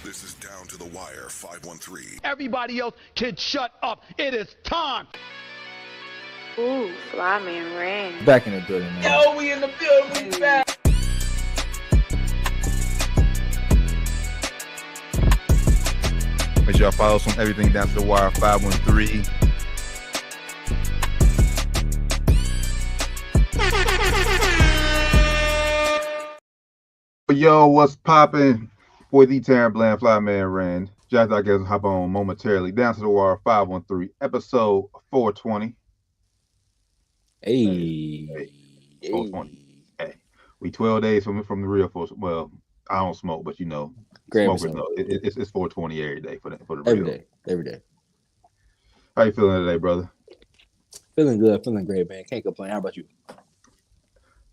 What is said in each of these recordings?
This is Down to the Wire 513. Everybody else can shut up. It is time. Ooh, Fly Man ran. Back in the building, man. Yo, we in the building, we back. Make sure y'all follow us on everything Down to the Wire 513. Yo, what's poppin'? Boy, the Terran Bland, Fly Man Rand. Just I guess hop on momentarily. Down to the Wire 513, episode 420. Hey. 420. Hey, we 12 days from the real force. Well, I don't smoke, but you know, Great smokers episode. know it's 420 every day for the Every real. day. Every day. How you feeling today, brother? Feeling good. Feeling great, man. Can't complain. How about you?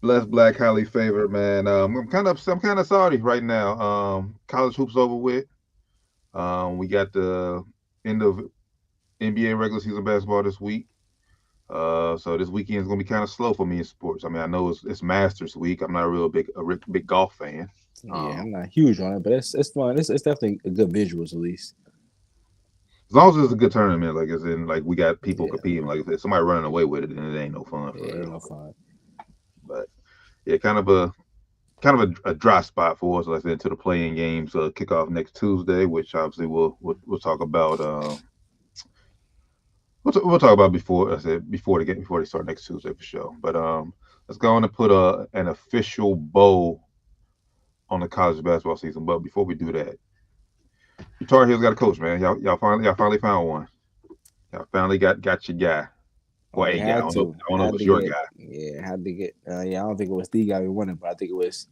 Blessed, black, highly favored, man. I'm kind of salty right now. College hoops over with. We got the end of NBA regular season basketball this week. So this weekend is gonna be kind of slow for me in sports. I mean, I know it's Masters week. I'm not a big golf fan. Yeah, I'm not huge on it, but it's fun. It's definitely a good visuals at least. As long as it's a good tournament, like as in like we got people competing. Like if somebody running away with it, then it ain't no fun. Yeah, ain't no fun. But yeah, kind of a dry spot for us. Like I said, until the playing games kick off next Tuesday, which obviously we'll talk about. We'll talk about before they start next Tuesday for sure. But let's go on and put an official bow on the college basketball season. But before we do that, the Tar Heels got a coach, man. Y'all finally found one. Y'all finally got your guy. Well, I don't know if it's your guy. Yeah, had to get. I don't think it was the guy we wanted, but I think it was.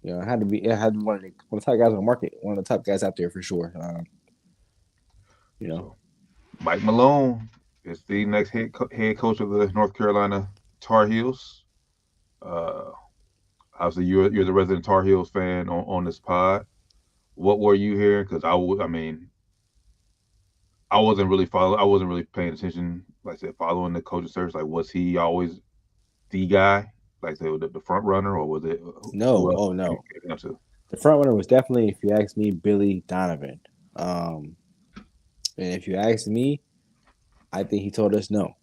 It had to be. It had one of the top guys on the market, one of the top guys out there for sure. Mike Malone is the next head coach of the North Carolina Tar Heels. Obviously, you're the resident Tar Heels fan on this pod. What were you hearing? Because I wasn't really paying attention. Like I said, following the coaching search. Like, was he always the guy? Like, say, the front runner, or was it? No. The front runner was definitely, if you ask me, Billy Donovan. And if you ask me, I think he told us no.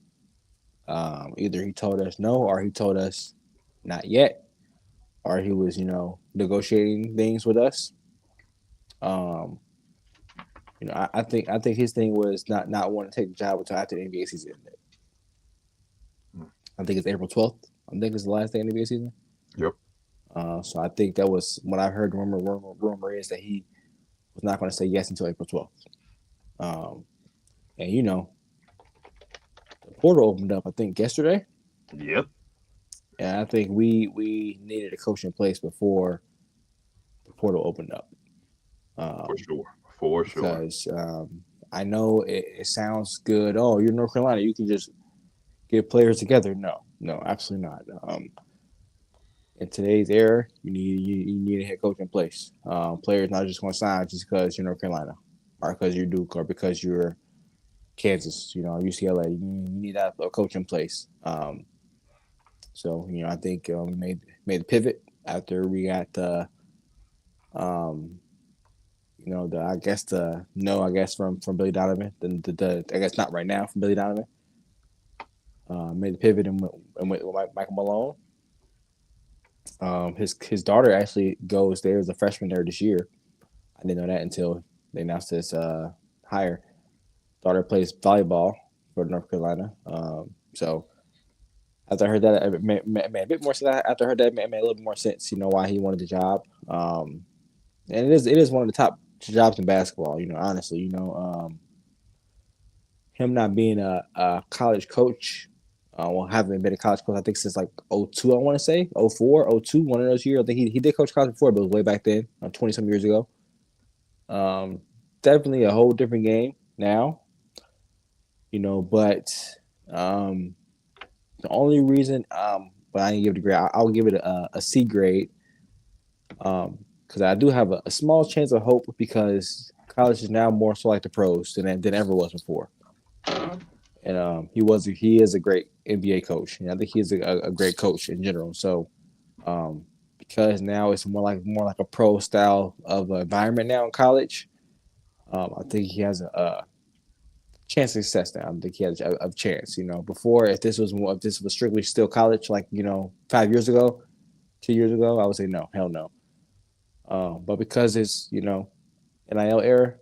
Either he told us no, or he told us not yet, or he was, negotiating things with us. I think his thing was not wanting to take the job until after the NBA season ended. I think it's April 12th. I think it's the last day of the NBA season. Yep. So I think that was what I heard. Rumor is that he was not going to say yes until April 12th. And the portal opened up, I think, yesterday. Yep. And I think we needed a coach in place before the portal opened up. For sure. Because I know it sounds good. Oh, you're North Carolina. You can just get players together. No, absolutely not. In today's era, you need a head coach in place. Players not just going to sign just because you're North Carolina, or because you're Duke, or because you're Kansas. UCLA. You need that a coach in place. So I think we made the pivot after we got from Billy Donovan. The I guess not right now from Billy Donovan. Made the pivot and went with Michael Malone. His daughter actually goes there as a freshman there this year. I didn't know that until they announced this hire. Daughter plays volleyball for North Carolina. So after I heard that, it made a bit more sense. After I heard that, it made a little bit more sense. Why he wanted the job. And it is one of the top jobs in basketball. Honestly, him not being a college coach. Haven't been a college coach, I think, since like 02, I want to say. 04, 02, one of those years. I think he did coach college before, but it was way back then, 20-some years ago. Definitely a whole different game now. But the only reason, but I didn't give it a grade, I'll give it a C grade. Because I do have a small chance of hope because college is now more so like the pros than ever was before. And he is a great NBA coach, and I think he is a great coach in general. So because now it's more like a pro style of environment now in college. I think he has a chance of success now. I think he has a chance. Before, if this was strictly still college, like 5 years ago, 2 years ago, I would say no, hell no. But because it's NIL era,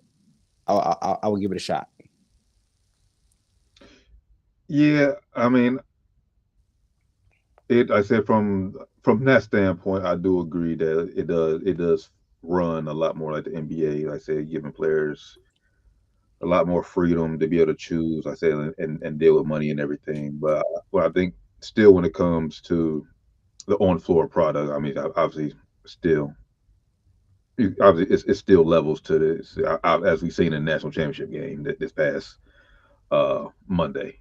I would give it a shot. Yeah, I mean, I said from that standpoint, I do agree that it does run a lot more like the NBA. Like I said, giving players a lot more freedom to be able to choose. Like I said, and deal with money and everything. But I think still, when it comes to the on floor product, I mean, obviously, still. Obviously, it's still levels to this, as we've seen in the national championship game this past Monday.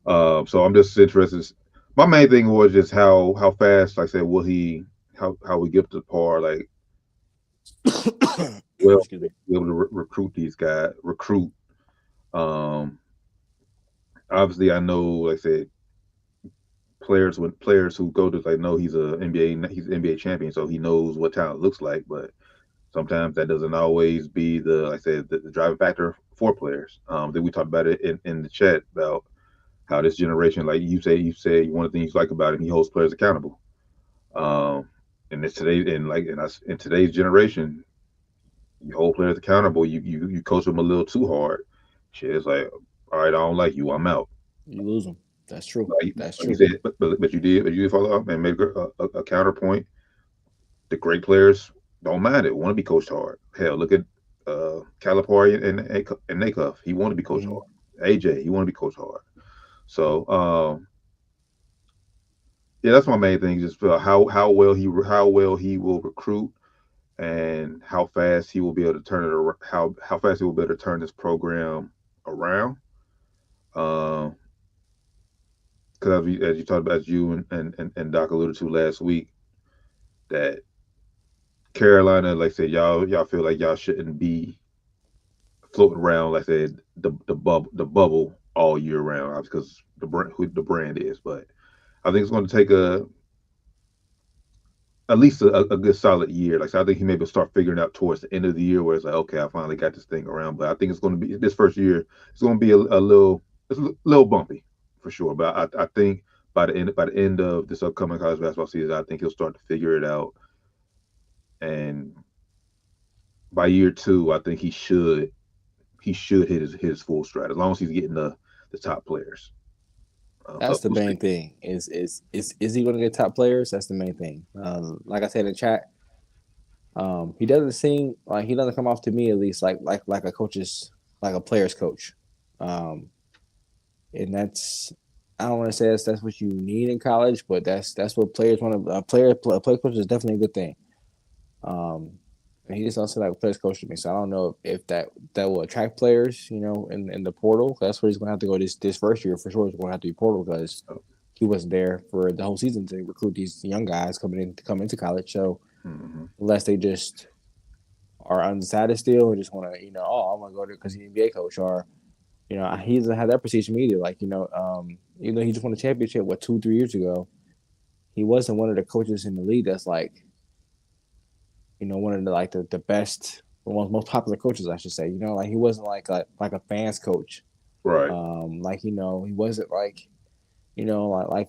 So I'm just interested. My main thing was just how fast, like I said, will he how we get to the par, like well, be able to recruit these guys. Um, Obviously, I know, like I said, players who go to like know he's an NBA champion, so he knows what talent looks like, but sometimes that doesn't always be like I said, the driving factor for players. Then we talked about it in the chat about how this generation, like you say one of the things you like about him, he holds players accountable. And it's today, in today's generation, you hold players accountable. You coach them a little too hard. Shit, it's like, all right, I don't like you, I'm out. You lose them. That's true. That's true. You said, but you did follow up and make a counterpoint. The great players don't mind it. Want to be coached hard. Hell, look at Calipari and Nacuff. He wanted to be coached hard. AJ, he wanted to be coached hard. So yeah, that's my main thing. Just how well he will recruit, and how fast he will be able to turn it around. How fast he will be able to turn this program around. Because as you talked about, as you and Doc alluded to last week, that Carolina, like I said, y'all feel like y'all shouldn't be floating around, like I said, the bubble all year round, because who the brand is. But I think it's going to take at least a good solid year. Like, so I think he maybe start figuring out towards the end of the year where it's like, okay, I finally got this thing around. But I think it's going to be this first year. It's going to be a little bumpy for sure. But I think by the end of this upcoming college basketball season, I think he'll start to figure it out. And by year 2, I think he should hit his full stride, as long as he's getting the top players. That's the main thing. Is he going to get top players? That's the main thing. Like I said in chat, he doesn't seem like he doesn't come off to me at least like a player's coach, and that's, I don't want to say that's what you need in college, but that's what players want to. A player coach is definitely a good thing. And he just doesn't seem like a player's coach to me, so I don't know if that will attract players, in the portal. That's where he's going to have to go this first year for sure. He's going to have to be portal because he wasn't there for the whole season to recruit these young guys come into college. So unless they just are undecided still or just want to, I'm going to go there because he's an NBA coach, or he doesn't have that prestige either. Like, even though he just won a championship 2-3 years ago, he wasn't one of the coaches in the league that's like, one of the best, most popular coaches, I should say. Like he wasn't like a fans coach, right? He wasn't like,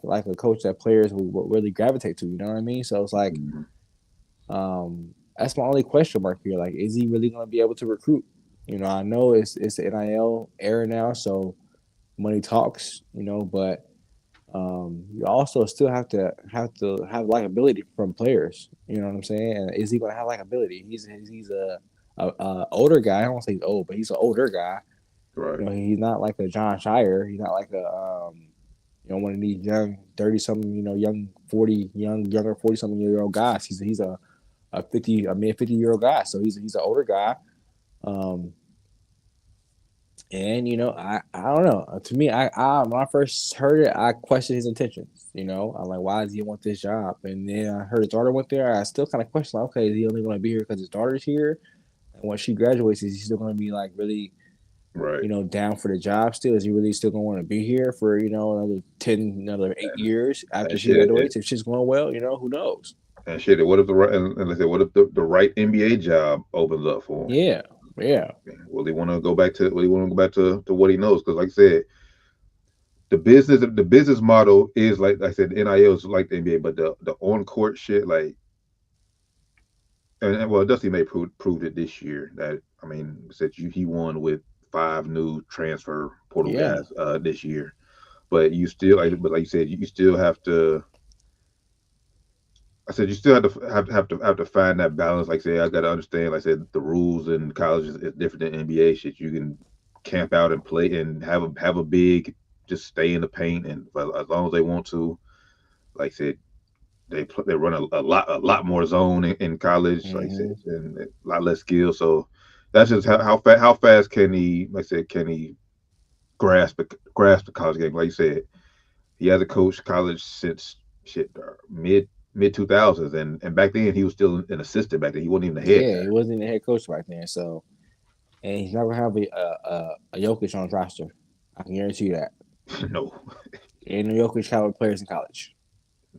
like a coach that players would really gravitate to. You know what I mean? So it's like, that's my only question mark here. Like, is he really going to be able to recruit? I know it's the NIL era now, so money talks. But you also still have to have likability from players. You know what I'm saying? And is he going to have likability? He's a older guy. I don't want to say he's old, but he's an older guy. Right. He's not like a John Shire. He's not like a one of these young 30-something, younger 40-something-year-old guys. He's a mid 50-year-old guy. So he's an older guy. And I don't know. To me, I when I first heard it, I questioned his intentions. I'm like, why does he want this job? And then I heard his daughter went there. I still kind of question, like, okay, is he only going to be here because his daughter's here? And when she graduates, is he still going to be like really, right? Down for the job still? Is he really still going to want to be here for another 8 years after she graduates? If she's going well, who knows? And shit, what if the right and let's say what if the right NBA job opens up for him? Yeah, yeah, Will he want to go back to? Will he want to go back to what he knows? Because like I said, the business model is like I said, NIL is like the NBA, but the on court shit, like, and well, Dusty May proved it this year. That I mean, said he won with 5 new transfer portal yeah. guys this year, but you still like you said, you still have to. I said you still have to find that balance. Like I said, I got to understand. Like I said, the rules in college is different than NBA shit. You can camp out and play and have a big, just stay in the paint, and as long as they want to. Like I said, they run a lot more zone in college. Like I Hmm. said, and a lot less skill. So that's just how fast can he? Like I said, can he grasp the college game? Like you said, he hasn't coached college since shit mid 2000s, and back then he was still an assistant. Back then he wasn't even the head Yeah, he wasn't the head coach back then, so and he's not gonna have a Jokic on his roster. I can guarantee you that. guy. No, Ain't no Jokic caliber players in college.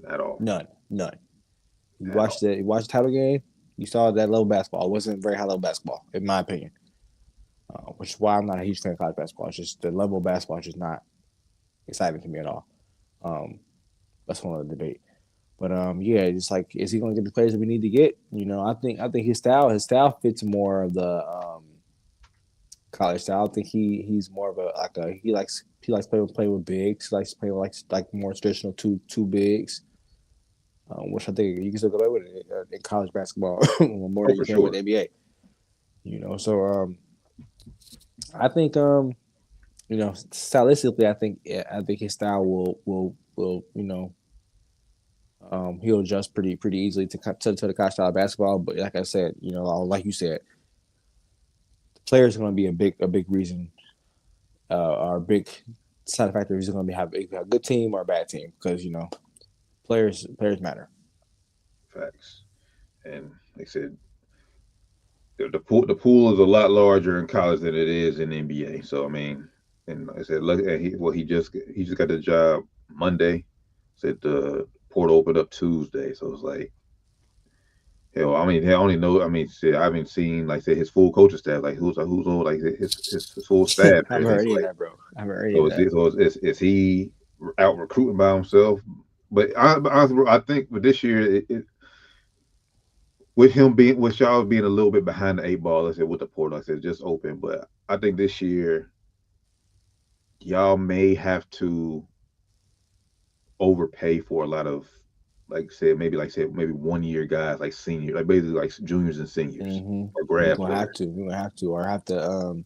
at all. None. You At watched all. the title game. You saw that level basketball. It wasn't very high level basketball, in my opinion. Which is why I'm not a huge fan of college basketball. It's just the level of basketball is just not exciting to me at all. Um, that's one other debate. But yeah, it's like, is he going to get the players that we need to get? I think his style fits more of the college style. I think he's more of he likes playing with bigs. He likes to play with like more traditional two bigs. Which I think you can still get away with it in college basketball more Oh, than you for can with sure. NBA. So I think stylistically, I think his style will he'll adjust pretty easily to the college style of basketball. But like I said, like you said, the players are going to be a big reason or a big side factor. Is going to be have a good team or a bad team because players matter. Facts. And like I said, the pool is a lot larger in college than it is in NBA. So I mean, and like I said, look, and he just got the job Monday. Said the portal opened up Tuesday, so it's like hell. I mean, I only know. I mean, shit, I haven't seen like say his full coaching staff, like who's on like his full I staff and haven't everything. heard So any of like, that, bro. I haven't heard any so of is that. it, so is he out recruiting by himself? But honestly, bro, I think with this year, with y'all being a little bit behind the 8 ball, I said with the portal, I said just open. But I think this year y'all may have to overpay for a lot of maybe 1 year guys like senior, like basically like juniors and seniors Mm-hmm. or You're grad gonna have players. to. You're gonna have to, or have to.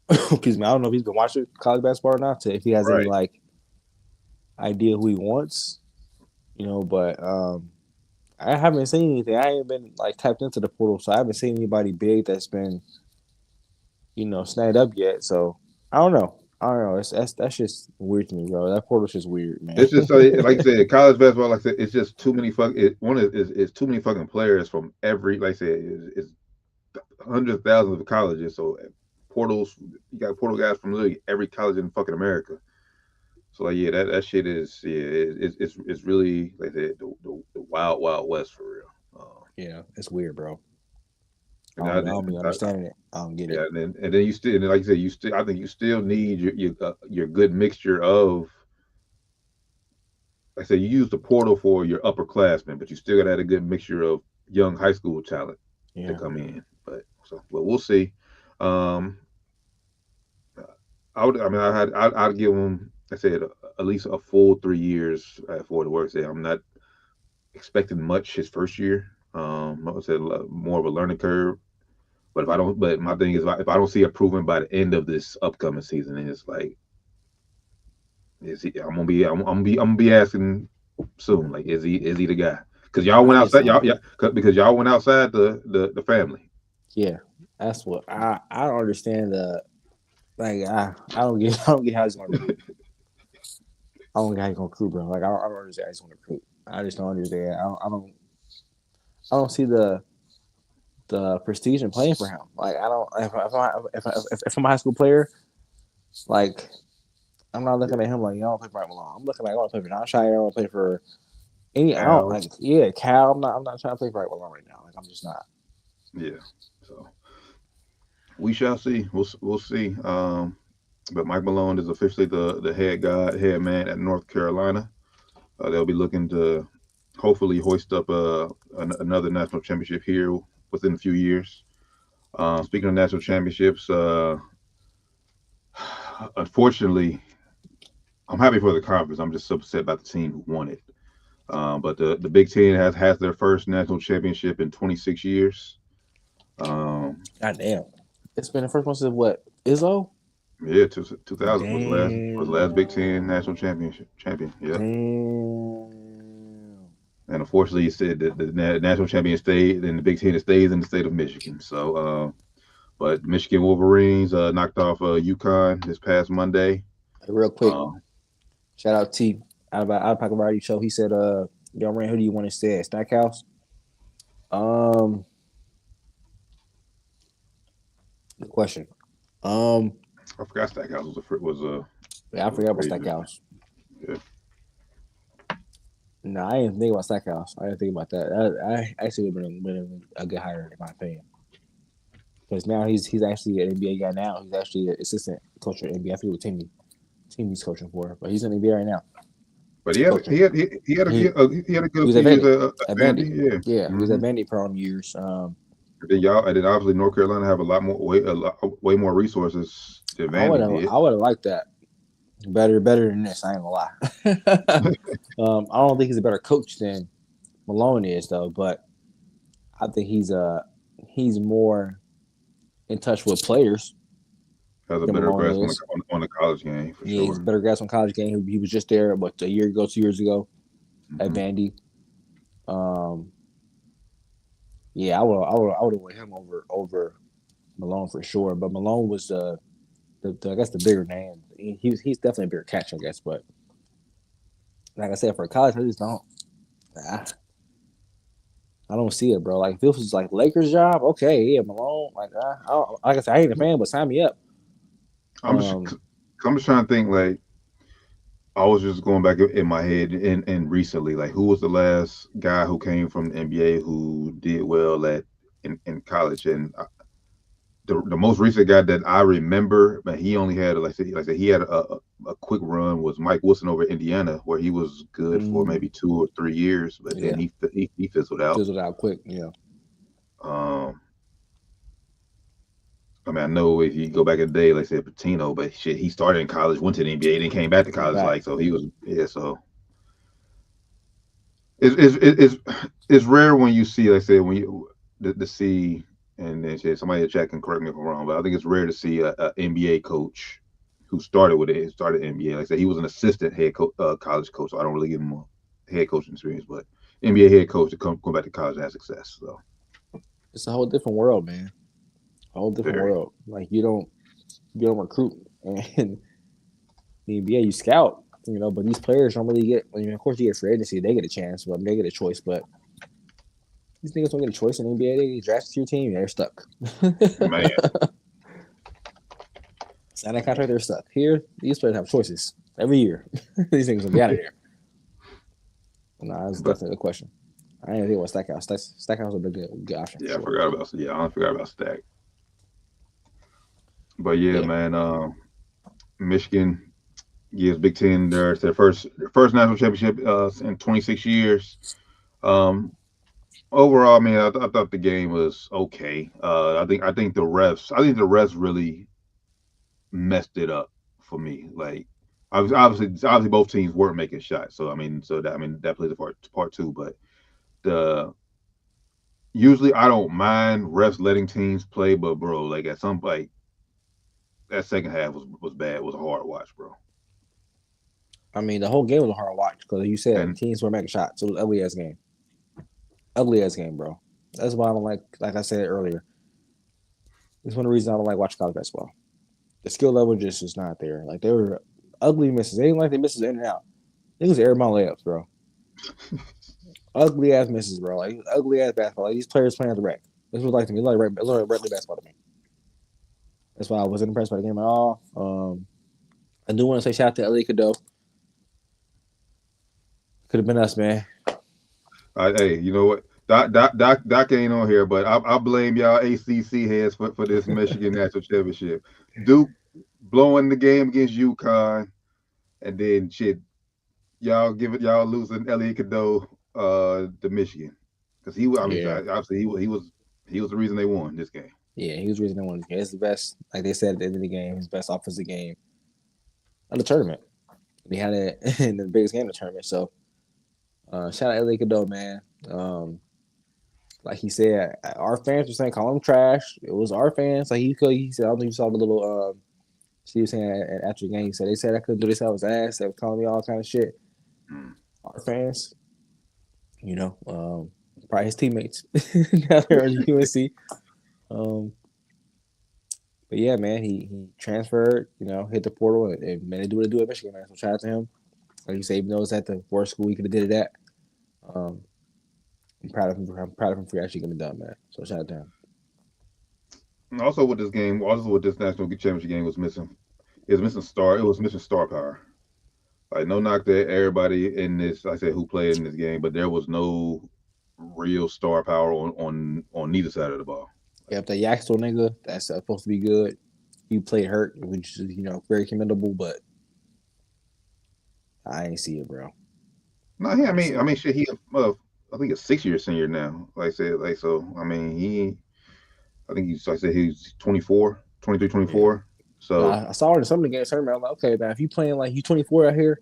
Excuse me. I don't know if he's been watching college basketball or not. To if he has any Right. like idea who he wants, But I haven't seen anything. I ain't been like tapped into the portal, so I haven't seen anybody big that's been snagged up yet. So I don't know. I don't know. That's just weird to me, bro. That portal's just weird, man. It's just like I said, college basketball. Like I said, it's just too many one is too many fucking players from every. Like I said, it's hundreds of thousands of colleges. So portals, you got portal guys from literally every college in fucking America. So like yeah, that shit is it's really like the wild west for real. Yeah, it's weird, bro. I And don't, now I don't be understanding it. I don't get it. yeah, and then you still, and like I said, I think you still need your good mixture of. Like I said, you use the portal for your upperclassmen, but you still got to have a good mixture of young high school talent to Yeah. come in. But we'll see. Um, I mean, I'd give him. I said at least a full 3 years for the work. Say I'm not expecting much his first year. I said more of a learning curve. But my thing is, if I don't see improvement by the end of this upcoming season, then it's like, is he? I'm gonna be asking soon. Like, is he the guy? Because y'all I went think outside, so. because y'all went outside the family. Yeah, that's what I don't understand. I don't get I don't get how he's gonna recruit. I don't get how he's gonna recruit, bro. Like I don't understand how he's gonna recruit. I just don't understand. I don't see the prestige in playing for him. Like I don't if I'm a high school player, like I'm not looking at him like I want to play for Malone. I'm looking like I want to play for Don Shire. I want to play for I don't like. Yeah, Cal. I'm not trying to play for Malone right now. Like I'm just not. Yeah. So we shall see. We'll see. But Mike Malone is officially the head man at North Carolina. They'll be looking to hopefully hoist up another national championship here within a few years. Speaking of national championships, unfortunately, I'm happy for the conference. I'm just upset about the team who won it. But the Big Ten has their first national championship in 26 years. God damn. It's been the first one since what? Izzo? Yeah, 2000 was the last Big Ten national champion. Yeah. Damn. And unfortunately, he said that the national champion stayed, and the Big Ten stays in the state of Michigan. So, but Michigan Wolverines knocked off UConn this past Monday. Real quick, shout out T out of Pocket Variety Show. He said, "Yo, Ran, who do you want to stay at Stackhouse?" Good question. I forgot Stackhouse was Yeah, I forgot about Stackhouse. Yeah. No, I didn't think about Stackhouse. I didn't think about that. I actually would have been a good hire in my opinion. Because now he's actually an NBA guy now. He's actually an assistant coach at NBA. I forget what team he's coaching for, but he's in the NBA right now. But he had a good He was at Vandy. Yeah, he was at Vandy for all years. And then obviously North Carolina have a lot more way more resources than Vandy did. I would have liked that. Better than this. I ain't gonna lie. I don't think he's a better coach than Malone is, though. But I think he's more in touch with players. Has a better grasp on the college game. For sure. He's a better grasp on college game. He was just there, a year ago, 2 years ago, at Vandy. Yeah, I would have went him over Malone for sure. But Malone was I guess the bigger name. He's definitely a bigger catch, I guess. But like I said, for college, I just don't. I don't see it, bro. Like if this was like Lakers' job, okay, yeah, Malone. Like I said, I ain't a fan, but sign me up. I'm just trying to think. Like I was just going back in my head and recently, like who was the last guy who came from the NBA who did well in college? And the most recent guy that I remember, but he only had like I said, he had a quick run was Mike Wilson over at Indiana, where he was good for maybe 2 or 3 years, but then he fizzled out. Fizzled out quick, yeah. I mean, I know if you go back in the day, like say Patino, but shit, he started in college, went to the NBA, then came back to college, so he was So it's rare when you see, like say, when you to see, and then somebody in the chat can correct me if I'm wrong, but I think it's rare to see a NBA coach who started NBA. Like I said, he was an assistant head college coach, so I don't really give him a head coaching experience, but NBA head coach to come back to college and have success. So it's a whole different world, man. A whole different world. Like you don't recruit and the NBA you scout, but these players don't really get. Of course, you get free agency, they get a chance, but they get a choice. But these niggas don't get a choice in the NBA. They get drafted to your team, they're stuck. Man. Sign that contract, they're stuck. Here, these players have choices every year. These things will get out of there. No, that's definitely a question. I didn't think about Stackhouse. Stackhouse would be a good option. Yeah, I forgot about Stack. But man, Michigan gives Big Ten their first national championship in 26 years. Overall, I mean, I thought the game was okay. I think the refs really messed it up for me. Like, obviously both teams weren't making shots. So that plays a part too. But usually I don't mind refs letting teams play, but bro, like at some point, that second half was bad. It was a hard watch, bro. I mean, the whole game was a hard watch because you said teams were making shots. It was an ugly ass game. Ugly ass game, bro. That's why I don't like I said earlier. It's one of the reasons I don't like watching college basketball. The skill level just is not there. Like, they were ugly misses. They ain't like they misses in and out. It was air ball layups, bro. Ugly ass misses, bro. Like, ugly ass basketball. Like, these players playing at the rec. This was like to me. It was like regular basketball to me. That's why I wasn't impressed by the game at all. I do want to say shout out to Ellie Cadeau. Could have been us, man. Hey, you know what? Doc ain't on here, but I blame y'all ACC heads for this Michigan national championship. Duke blowing the game against UConn, and then shit, y'all losing Elliot Cadeau to Michigan because Yeah. obviously he was the reason they won this game. Yeah, he was the reason they won this game. It's the best, like they said at the end of the game, his best offensive game of the tournament. And he had it in the biggest game of the tournament. So shout out Elliot Cadeau, man. Like he said, our fans were saying call him trash. It was our fans. Like he said, I don't think you saw the little she was saying after the game. He said they said I couldn't do this. I was ass. They were calling me all kind of shit. Our fans, probably his teammates down there at UNC. But yeah, man, he transferred. Hit the portal and man, they do what they do at Michigan, man. So shout out to him. Like you say, even though it's at the worst school, he could have did it at. I'm proud of him. I'm proud of him for actually getting it done, man. So shout out to him. And also with this national championship game was missing. It was missing star power. Like no knock to everybody in this. I said who played in this game, but there was no real star power on neither side of the ball. Yeah, if that Yaxel nigga, that's supposed to be good. He played hurt, which is very commendable, but I ain't see it, bro. No, I mean, shit. I think a 6-year senior now. Like I said, like so. I mean, I think he's. Like I said, he's 24, 23, 24. Yeah. So I saw it in some of the games. I'm like, okay, man, if you playing like you 24 out here,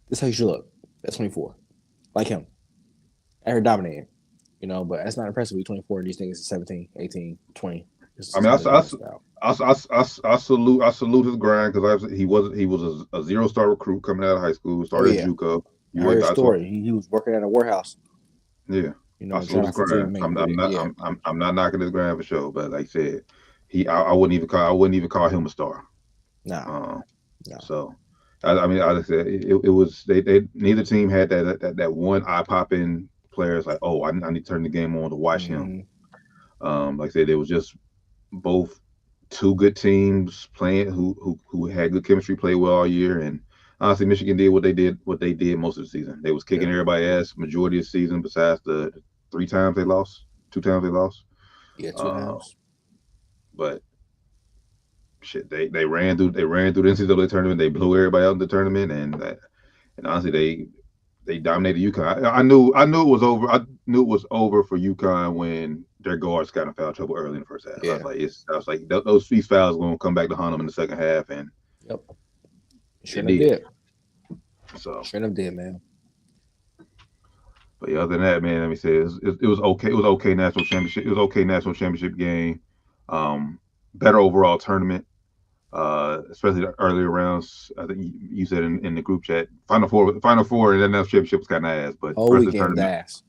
this is how you should look. That's 24, like him. I heard dominating, but that's not impressive. He's 24. These niggas are 17, 18, 20. I mean, I salute his grind because he was a 0-star recruit coming out of high school. Started at JUCO. I heard a story. He was working at a warehouse. Yeah, I salute his grind. I'm not knocking his grind for sure, but like I said, I wouldn't even call him a star. No. So, I mean, like I said, it was they neither team had that one eye popping player. It's like, oh, I need to turn the game on to watch him. Like I said, it was just both two good teams playing who had good chemistry, played well all year, and honestly, Michigan did what they did most of the season. They was kicking everybody ass majority of the season, besides the 2 times they lost. Yeah, 2 times. But shit, they ran through the NCAA tournament. They blew everybody out in the tournament, and honestly, they dominated UConn. I knew it was over. I knew it was over for UConn when their guards got in foul trouble early in the first half. Yeah. I was like, these fouls going to come back to haunt them in the second half, and sure did. So sure enough did, man. But yeah, other than that, man, let me say it was okay. It was okay national championship. It was okay national championship game. Better overall tournament. Especially the earlier rounds. I think you said in the group chat, Final Four, and that national championship was kind of ass, but ass.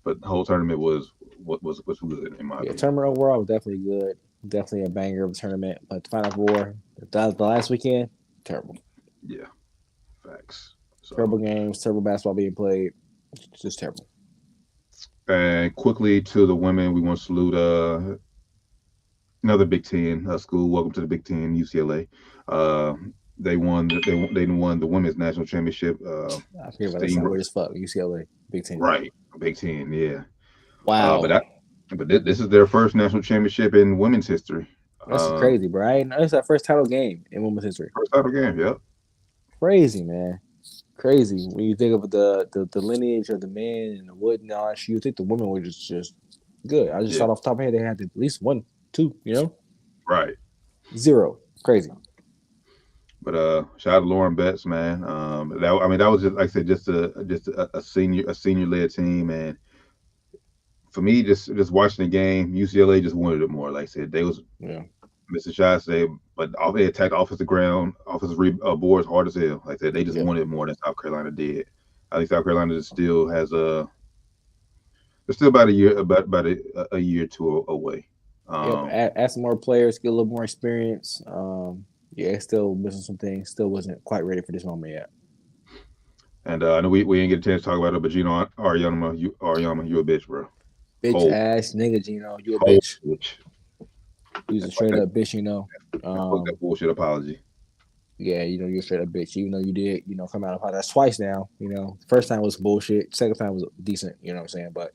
But the whole tournament was good in my opinion. Tournament overall was definitely good, definitely a banger of a tournament. But the Final Four, the last weekend, terrible. Yeah, facts. So, terrible games, terrible basketball being played, just terrible. And quickly to the women, we want to salute another Big Ten school. Welcome to the Big Ten, UCLA. They won the women's national championship. I forget about that. Weird as fuck. UCLA, Big Ten. Right, Big Ten. Yeah. Wow. But this is their first national championship in women's history. That's crazy, bro. It's our first title game in women's history. First title game, yep. Crazy, man. Crazy. When you think of the lineage of the men and the wood and all that shit, you think the women were just good. I just thought off the top of my head they had at least 1, 2, Right. 0. Crazy. But shout out to Lauren Betts, man. That was just, like I said, just a senior led team, and for me, just watching the game, UCLA just wanted it more. Like I said, they was missing shots, but they attacked offensive boards hard as hell. Like I said, they just wanted it more than South Carolina did. I think South Carolina still has they're still about a year or two away. Add some more players, get a little more experience. Still missing some things. Still wasn't quite ready for this moment yet. And I know we didn't get a chance to talk about it, but Gino Auriemma, you a bitch, bro. Bitch ass nigga, Gino, you a bitch. He's a straight up bitch, that bullshit apology. Yeah, you're a straight up bitch. Even though you did, come out of that's twice now. First time was bullshit. Second time was decent. You know what I'm saying? But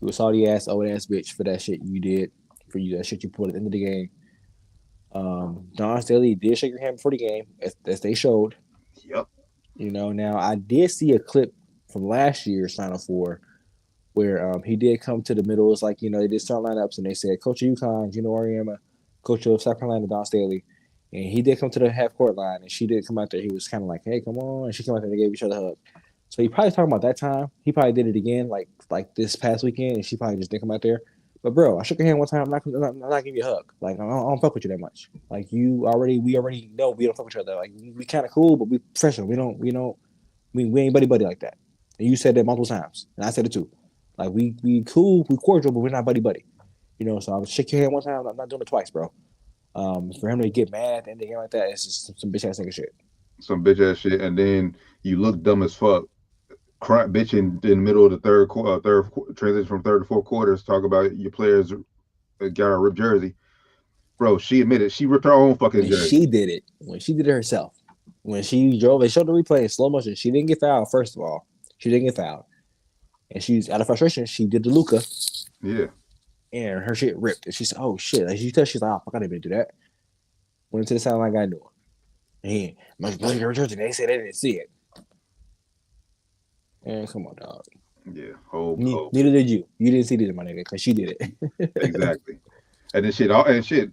you a salty ass, old ass bitch for that shit you did. For you that shit you pulled at the end of the game. Don Staley did shake your hand before the game, as they showed. Yep. Now I did see a clip from last year's Final Four where he did come to the middle. It's like, they did start lineups and they said, Coach of UConn, Gino Auriemma, Coach of South Carolina, Don Staley. And he did come to the half court line and she did come out there. He was kind of like, hey, come on. And she came out there and they gave each other a hug. So he probably talking about that time. He probably did it again, like this past weekend, and she probably just didn't come out there. But bro, I shook your hand one time. I'm not giving you a hug. Like I don't fuck with you that much. Like we already know we don't fuck with each other. Like we kind of cool, but we professional. We ain't buddy like that. And you said that multiple times, and I said it too. Like we cool, we cordial, but we're not buddy. So I would shake your hand one time. I'm not doing it twice, bro. For him to get mad at the end of the game like that, it's just some bitch ass nigga shit. Some bitch ass shit, and then you look dumb as fuck. Cry, bitch in the middle of the third transition from third to fourth quarters. Talk about your players got a ripped jersey, bro. She admitted she ripped her own fucking jersey. She did it when she did it herself. When she drove, they showed the replay in slow motion. She didn't get fouled. First of all, she didn't get fouled, and she's out of frustration. She did the Luka, yeah, and her shit ripped. And she said, "Oh shit!" Like she's like, "Oh fuck, I didn't even do that." Went into the sound like I knew her. And her jersey. They said they didn't see it. And come on, dog. Yeah. Neither did you. You didn't see it, my nigga, because she did it. Exactly. And then shit.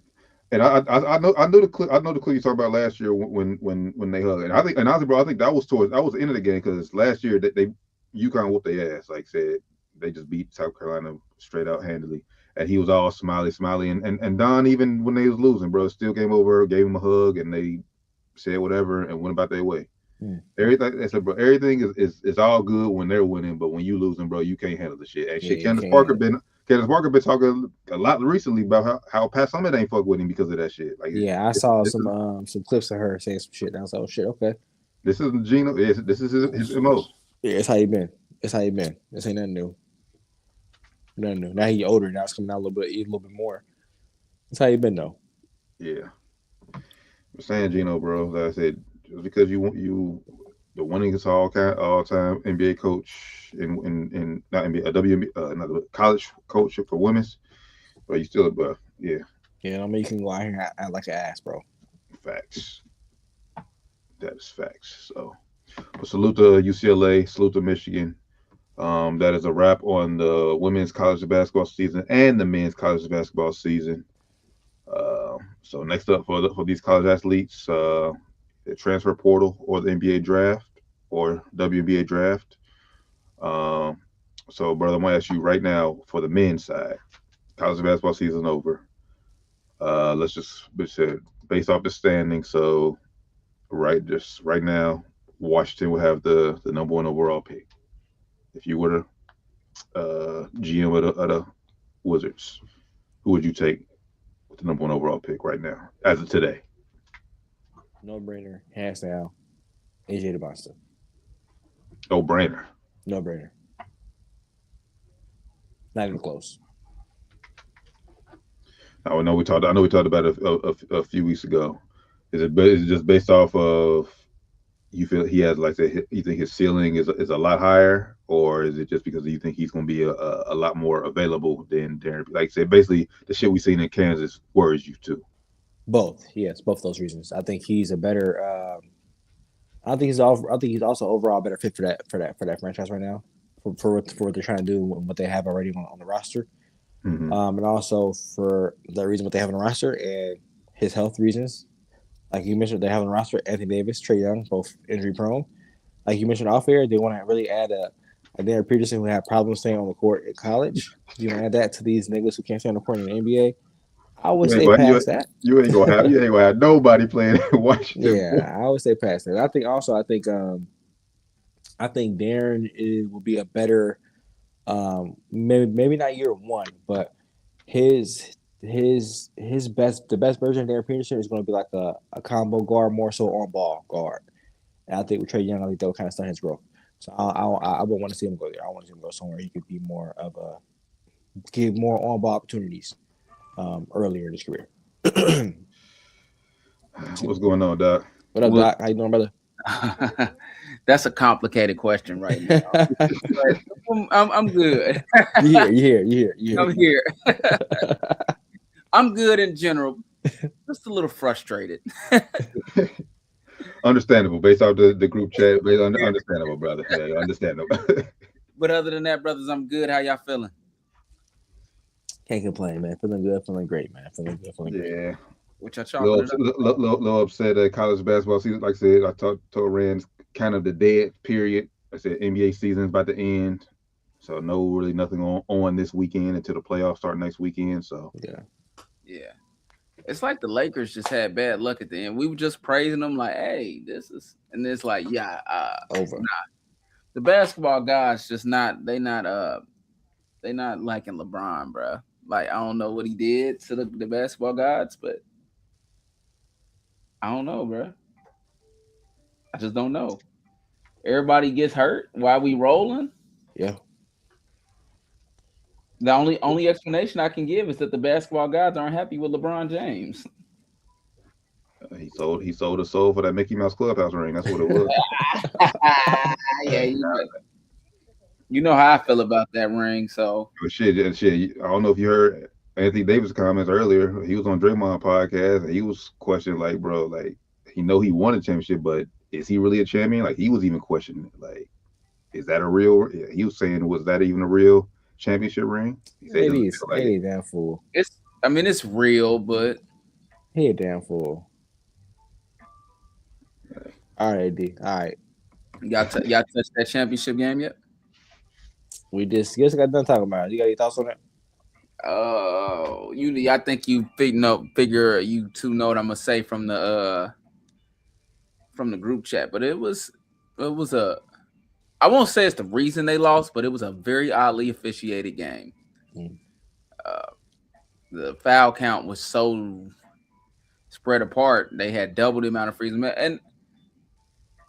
And I know the clip. I know the clip you talked about last year when they hugged. And honestly, bro, I think that was the end of the game because last year they UConn whooped their ass. Like said, they just beat South Carolina straight out handily. And he was all smiley, and Don, even when they was losing, bro, still came over, gave him a hug, and they said whatever and went about their way. Everything, I said, bro, everything is all good when they're winning, but when you losing, bro, you can't handle the shit. And shit, Candace Parker been talking a lot recently about how Pat Summitt ain't fuck with him because of that shit. Like, I saw some clips of her saying some shit. And I was like, oh shit, okay. This isn't Gino. This is his MO. Yeah, it's how you been. This ain't nothing new. Now he older. Now it's coming out a little bit more. That's how you been though. Yeah. I'm saying, Gino, bro. Like I said, just because you the winningest all time NBA coach in not NBA not the college coach for women's, but you still yeah. Yeah, I mean you can go out here and act like an ass, bro. Facts. That is facts. So salute to UCLA, salute to Michigan. That is a wrap on the women's college basketball season and the men's college basketball season. So next up for these college athletes, the transfer portal or the NBA draft or WNBA draft. So brother, I'm gonna ask you right now for the men's side, college basketball season over. Let's just based off the standings. So right now, Washington will have the number one overall pick. If you were the GM of the Wizards, who would you take with the number one overall pick right now, as of today? No brainer, hands down. AJ DeBosta. No brainer. No brainer. Not even close. I know we talked about it a few weeks ago. Is it just based off of you feel he has you think his ceiling is a lot higher, or is it just because you think he's going to be a lot more available than Darren? Like say basically the shit we seen in Kansas worries you too. Both, yes, both those reasons. I think he's a better. I think he's also overall a better fit for that franchise right now, for what they're trying to do and what they have already on the roster, and also for the reason what they have on the roster and his health reasons. Like you mentioned, they have on the roster Anthony Davis, Trae Young, both injury prone. Like you mentioned off air, they want to really add a Darren Peterson who had problems staying on the court in college. You want to add that to these niggas who can't stay on the court in the NBA. I would say past that. You ain't gonna have nobody playing in Washington. Yeah, I would say past that. I think Darren will be a better, maybe not year one, but the best version of Darren Peterson is going to be like a combo guard, more so on ball guard. And I think with Trae Young, I think that would kind of stunt his growth. So I would want to see him go there. I want to see him go somewhere he could be give more on ball opportunities earlier in his career. What's going on, Doc? What up, Doc? How you doing, brother? That's a complicated question right now. I'm good. You here. I'm here. I'm good in general. Just a little frustrated. Understandable, based off the group chat. Understandable, brother. Yeah, understandable. But other than that, brothers, I'm good. How y'all feeling? Can't complain, man. Feeling good, feeling great, man. Feeling good, feeling great. Yeah. What y'all chopping it up? Little upset at college basketball season. Like I said, I told Rand kind of the dead period. I said NBA season's about to end, so nothing on this weekend until the playoffs start next weekend. So yeah. It's like the Lakers just had bad luck at the end. We were just praising them like, hey, this is, and it's like, over. Nah. The basketball guys just not liking LeBron, bro. Like, I don't know what he did to the basketball gods, but I don't know, bro. I just don't know. Everybody gets hurt while we rolling. Yeah. The only explanation I can give is that the basketball gods aren't happy with LeBron James. He sold his soul for that Mickey Mouse Clubhouse ring. That's what it was. Yeah, you know how I feel about that ring. So but shit. I don't know if you heard Anthony Davis' comments earlier. He was on Draymond podcast and he was questioning, like, bro, like, he know he won a championship, but is he really a champion? Like, he was even questioning, like, is that a real? He was saying, was that even a real championship ring? He said, Maybe he's a damn fool. It's real, but he a damn fool. All right, D. All right. Y'all touched that championship game yet? We just got done talking about it. You got any thoughts on that? Oh, I think you figure you two know what I'm gonna say from the group chat, but it was I won't say it's the reason they lost, but it was a very oddly officiated game. The foul count was so spread apart; they had double the amount of frees, and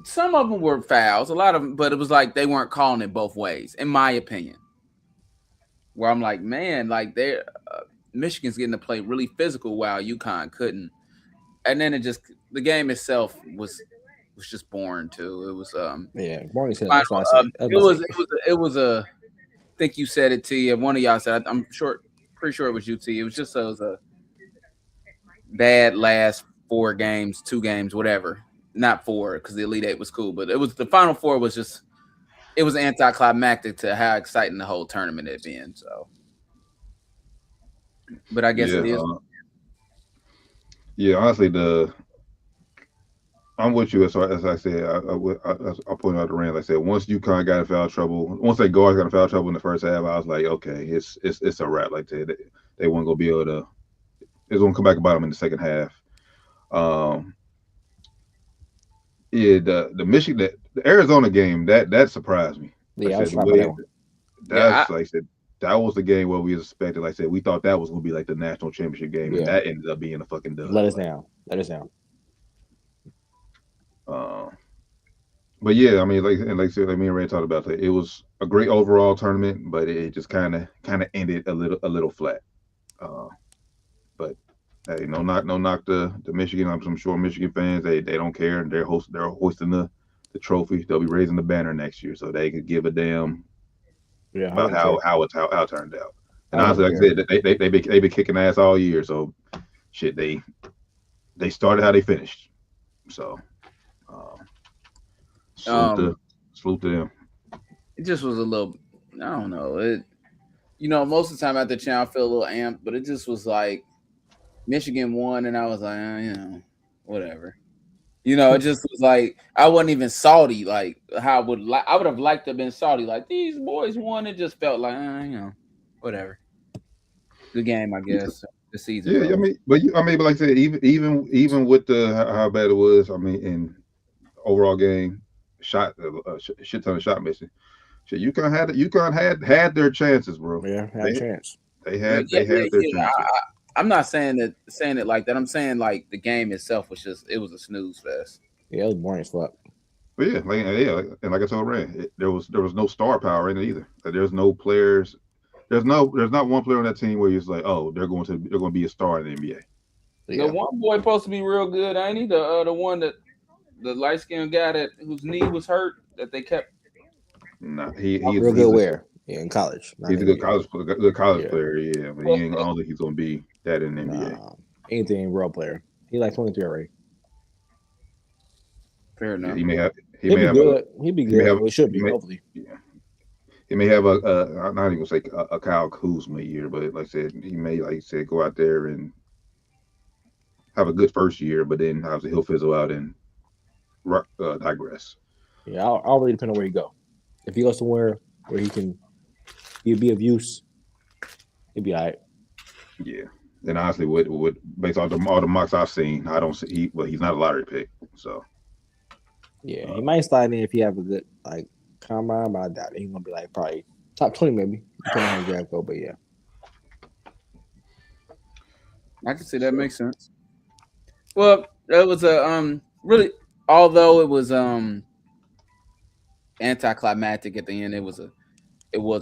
some of them were fouls, a lot of them, but it was like they weren't calling it both ways, in my opinion. Where I'm like, man, like Michigan's getting to play really physical while UConn couldn't, and then the game itself was just boring too. It was boring. It was a. I think you said it, T. One of y'all said. I'm pretty sure it was you, T. It was just a bad last 4 games, 2 games, whatever. Not 4 because the Elite 8 was cool, but it was the Final 4 was just. It was anticlimactic to how exciting the whole tournament had been. So, but I guess it is. Honestly, I'm with you as I said. I pointed out the rant. Like I said, once UConn got in foul trouble, once they guards got in foul trouble in the first half, I was like, okay, it's a wrap. Like they weren't gonna be able to. It's gonna come back about them in the second half. The Michigan, the Arizona game that surprised me. Yeah, like I said, that was the game where we expected. Like I said, we thought that was gonna be like the national championship game, and that ended up being a fucking dub. Let us down. But yeah, I mean, like I said, like me and Ray talked about, like, it was a great overall tournament, but it just kind of ended a little flat. But hey, no knock to Michigan. I'm sure Michigan fans they don't care. They're hoisting the trophy. They'll be raising the banner next year, so they could give a damn about how it turned out. And honestly, like I said, they been kicking ass all year. So shit, they started how they finished. So salute to them. It just was a little. I don't know. Most of the time at the channel, I feel a little amped, but it just was like Michigan won, and I was like, whatever. It just was like I wasn't even salty. Like how I would have liked to have been salty. Like these boys won. It just felt like whatever. Good game, I guess. The season. Yeah, but like I said, even with how bad it was, I mean, in overall game, shit ton of shot missing. Shit, UConn had their chances, bro. Yeah, had a chance. They had their chances. I'm not saying it like that. I'm saying like the game itself was it was a snooze fest. Yeah, it was boring as fuck. But and like I told Rand, there was no star power in it either. Like, there's no players. There's not one player on that team where you're like, oh, they're going to be a star in the NBA. The one boy supposed to be real good, ain't he? The one that the light skinned guy whose knee was hurt that they kept. Nah, real good where in college. He's a good college player, yeah. But I don't think he's gonna be that in the NBA. Anything real player. He like 23 already. Fair enough. He may have. He'd be good. He should be. Hopefully. Yeah. He may have I'm not even gonna say a Kyle Kuzma year, but like I said, he may, like you said, go out there and have a good first year, but then obviously he'll fizzle out and digress. Yeah, I'll really depend on where he go. If he goes somewhere where he'll be of use, he'll be all right. Yeah. And honestly, with based on all the mocks I've seen, I don't see he's not a lottery pick. So yeah, he might slide in if he have a good combine, but I doubt it. He's gonna be like probably top 20 maybe. Depending on how the draft go, but yeah. I can see that makes sense. Well, it was a really, although it was anticlimactic at the end, it was a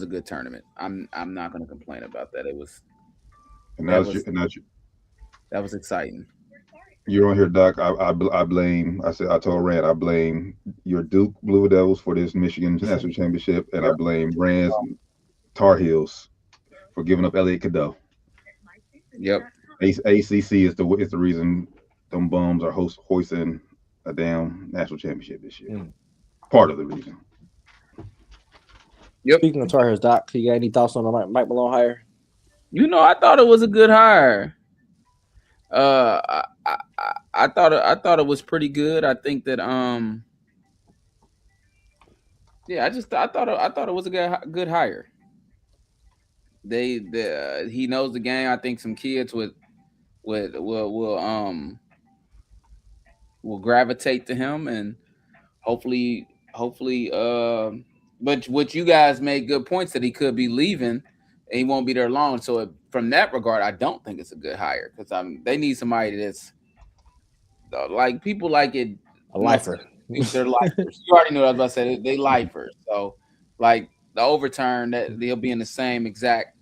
good tournament. I'm not going to complain about that. That was exciting. You're on here, Doc. I blame. I told Rand I blame your Duke Blue Devils for this Michigan National Championship, and I blame Rand's Tar Heels for giving up Elliot Cadeau. Yep. ACC is the reason them bums are hoisting a damn national championship this year. Part of the reason. Yep. Speaking of Tar Heels, Doc, you got any thoughts on the Mike Malone hire? I thought it was a good hire. I thought it was pretty good. I think that I thought it was a good hire. He knows the game. I think some kids will gravitate to him, and hopefully but what you guys made good points that he could be leaving and he won't be there long. So from that regard, I don't think it's a good hire because they need somebody that's like people like it. A lifer. They're lifers. You already know what I was about to say. They lifers. So like the overturn that they'll be in the same exact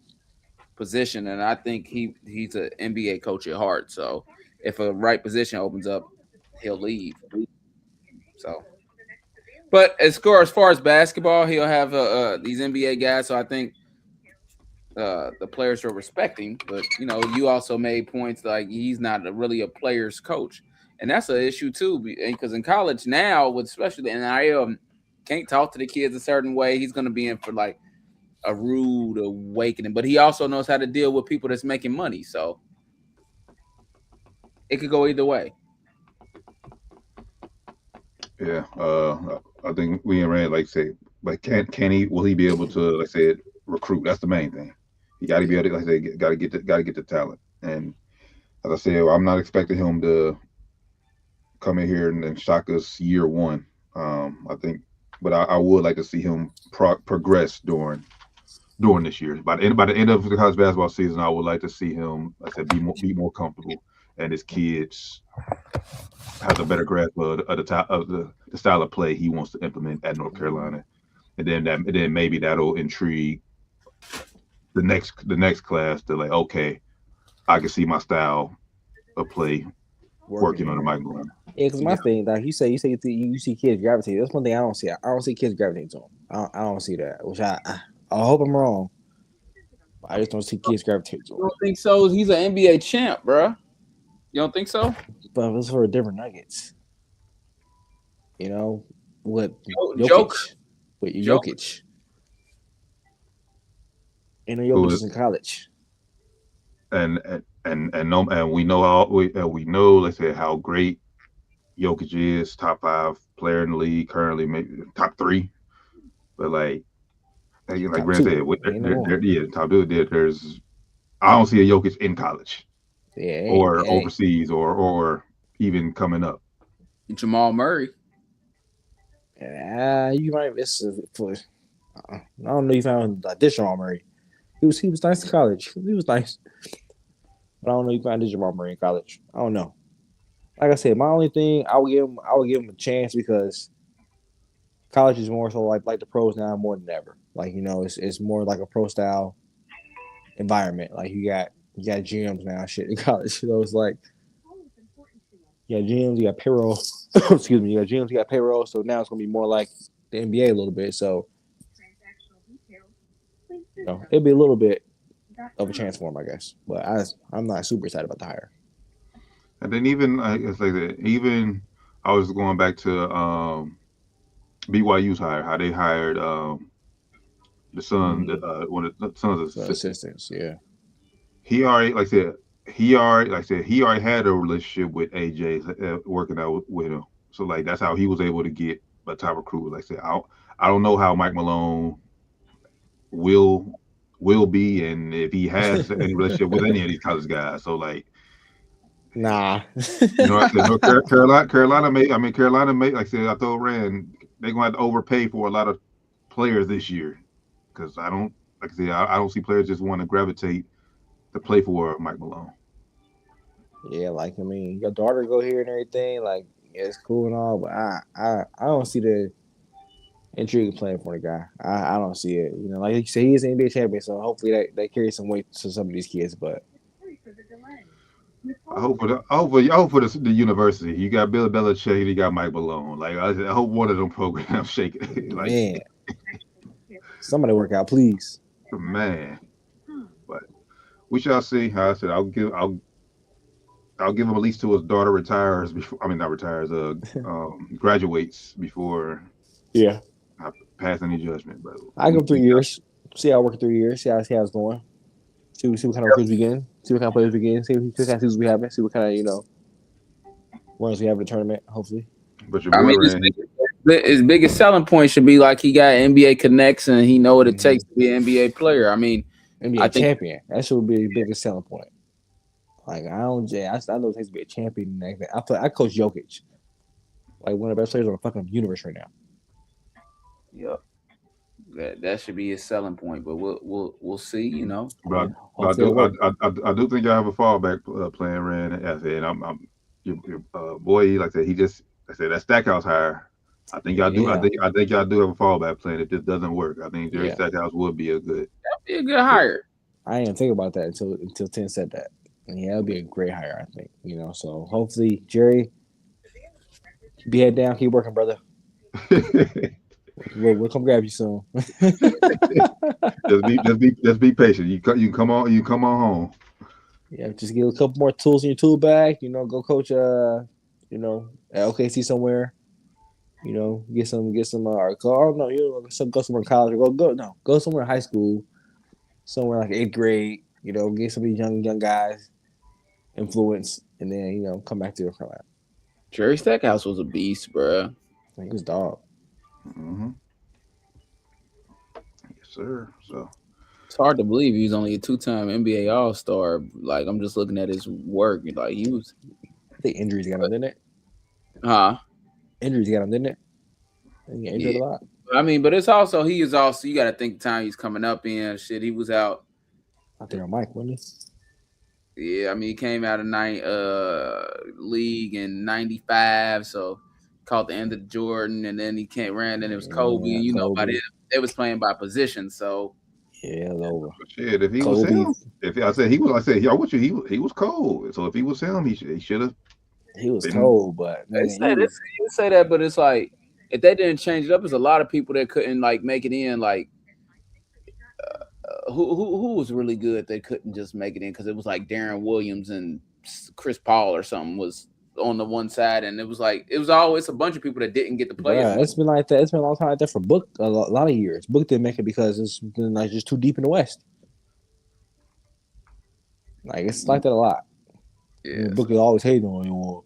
position. And I think he's an NBA coach at heart. So if a right position opens up, he'll leave. So, but as far as basketball, he'll have these NBA guys. So I think the players are respecting. But you also made points like he's not really a player's coach, and that's an issue too. Because in college now, especially the NIL, can't talk to the kids a certain way. He's going to be in for like a rude awakening. But he also knows how to deal with people that's making money. So it could go either way. Yeah, I think we and Rand say, but will he be able to, like I said, recruit? That's the main thing. He got to be able to, like I said, got to get the talent. And as I said, I'm not expecting him to come in here and shock us year one. I think, but I would like to see him progress during this year. By the end of the college basketball season, I would like to see him, like I said, be more comfortable, and his kids have a better grasp of the style of play he wants to implement at North Carolina, and then maybe that'll intrigue the next class to like, okay, I can see my style of play working under Mike Malone. Yeah, because my thing, like you say you see kids gravitate. That's one thing I don't see. I don't see kids gravitating to him. I don't see that. Which I hope I'm wrong. I just don't see kids gravitating to him. You don't think so? He's an NBA champ, bro. You don't think so? But it's for different nuggets. With Jokic. With Jokic. And Jokic is in college. And we know, let's say, how great Jokic is, top 5 player in the league currently, maybe top 3. But like Grant said, top 2. There's I don't see a Jokic in college, or overseas, or even coming up. Jamal Murray. You might. I don't know. You found this Jamal Murray. He was nice in college. He was nice. But I don't know if you find Jamal Murray in college. I don't know. Like I said, my only thing I would give him a chance because college is more so like the pros now more than ever. Like it's more like a pro style environment. Like you got gyms now, shit in college. So it's like You got gyms, you got payroll. Excuse me, you got gyms, you got payroll. So now it's gonna be more like the NBA a little bit. So it'd be a little bit of a chance for him, I guess. But I'm not super excited about the hire. And then even it's like that. Even I was going back to BYU's hire, how they hired the son, one of the son's assistants. Yeah, he already he already had a relationship with AJ working out with him. So like that's how he was able to get a top recruit. Like I said, I don't know how Mike Malone will be, and if he has any relationship with any of these college guys. So like, nah, you know, I said no, Carolina may. Like I said, I told Rand they're gonna have to overpay for a lot of players this year because I don't see players just want to gravitate to play for Mike Malone. Yeah, like I mean, your daughter go here and everything. Like, yeah, it's cool and all, but I don't see the intrigue playing for the guy. I don't see it. You know, like you say, he is an NBA champion, so hopefully that carries some weight to some of these kids. But I hope for the university. You got Bill Belichick, you got Mike Malone. Like I hope one of them programs shake it. Like, man, somebody work out, please. Man, but we shall see. How I said, I'll give him at least till his daughter retires before. I mean, not retires. Graduates before. Yeah. I pass any judgment, but I give him 3 years. See how I work in 3 years. See how it's going. See what kind of recruits we get. See what kind of players we get. See what kind of seasons we have. See what kind of runs we have in the tournament. Hopefully. But your boy his biggest selling point should be like he got NBA connects and he know what it takes to be an NBA player. I mean, NBA champion. That should be the biggest selling point. Like I know it takes to be a champion. I coach Jokic, like one of the best players on the fucking universe right now. Yep. That should be his selling point, but we'll see, you know. But I do think y'all have a fallback plan, Rand. And I'm your boy. Like I said, that Stackhouse hire. I think y'all do. Yeah. I think y'all do have a fallback plan if this doesn't work. I think Jerry Stackhouse would be a good. That'd be a good hire. I didn't think about that until Tim said that. And yeah, it'll be a great hire, I think. You know, so hopefully, Jerry, be head down, keep working, brother. We'll come grab you soon. just be patient. You come on home. Yeah, just get a couple more tools in your tool bag. You know, go coach. At OKC somewhere. You know, get some. Go somewhere in college. Go somewhere in high school, somewhere like 8th grade. You know, get some of these young guys influence, and then come back to your Carolina. Jerry Stackhouse was a beast, bro. He was dog. Mm-hmm. Yes, sir. So it's hard to believe he was only a 2-time NBA All-Star. Like I'm just looking at his work. Like he was. I think injuries got him, didn't it? Huh? Injuries got him, didn't it? He injured a lot. I mean, but it's also you got to think the time he's coming up in. Shit, he was out. I think on Mike, wasn't he? Yeah, I mean, he came out of league in '95, so caught the end of Jordan, and then he ran, and it was Kobe. You know, by then they was playing by position, so yeah, it was over. Shit, if he was him, I want you. He was cold. So if he was him, he should have. He was cold, but you say that, but it's like if they didn't change it up, there's a lot of people that couldn't like make it in, like. Who was really good that couldn't just make it in because it was like Darren Williams and Chris Paul or something was on the one side, and it was always a bunch of people that didn't get to play. Yeah, it's been like that. It's been a long time like that for Book. A lot of years. Book didn't make it because it's been like just too deep in the West. Like it's like that a lot. Yeah, Book is always hating on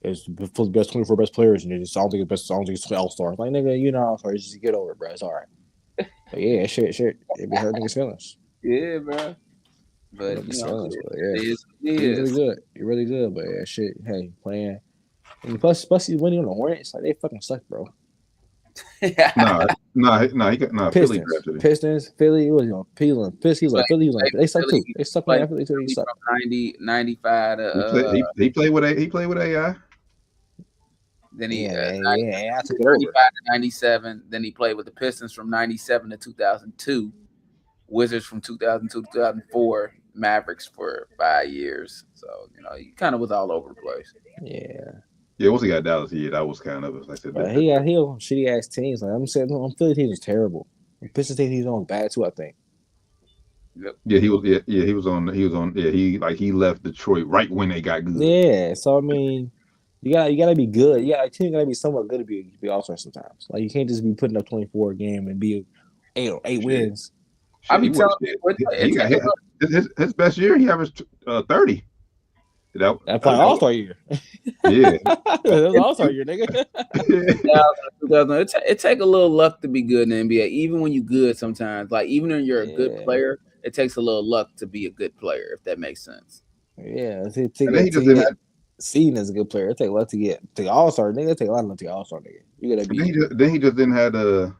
it's the best 24 best players, and I don't think it's All-Star. Like nigga, All-Star, just get over it, bro. It's all right. But yeah, shit. It be hurting niggas' feelings. Yeah, bro. But You're really good. You're really good, but yeah, shit. Hey, playing. And plus he's winning on the Hornets. Like they fucking suck, bro. No. Philly drafted him. Pistons, Philly. What was Pistons. He was like Philly. He was like they suck too. They suck like Philly too. He suck. 95. He played with AI. Then he I took it 95 to 97. Then he played with the Pistons from 97 to 2002, Wizards from 2002 to 2004, Mavericks for 5 years, so he kind of was all over the place. Yeah. Once he got Dallas, that was kind of, like I said. But he on shitty ass teams. Like I'm saying, Philly teams is terrible. Pistons team he's on bad too, I think. Yep. Yeah, he was. Yeah, he was on. Yeah, he left Detroit right when they got good. Yeah, so I mean, you gotta be good. Yeah, team gotta be somewhat good to be all-star sometimes. Like you can't just be putting up 24 a game and be eight wins. I mean, his best year, he averaged 30. That's probably All-Star year. Yeah, that was All-Star year, nigga. 2000. It take a little luck to be good in the NBA. Even when you're good, sometimes, like even when you're a good player, it takes a little luck to be a good player. If that makes sense. Yeah, seen as a good player. It take luck to get to All-Star. Nigga, it take a lot of luck to get All-Star. Nigga, you gotta be. Then he just didn't have the.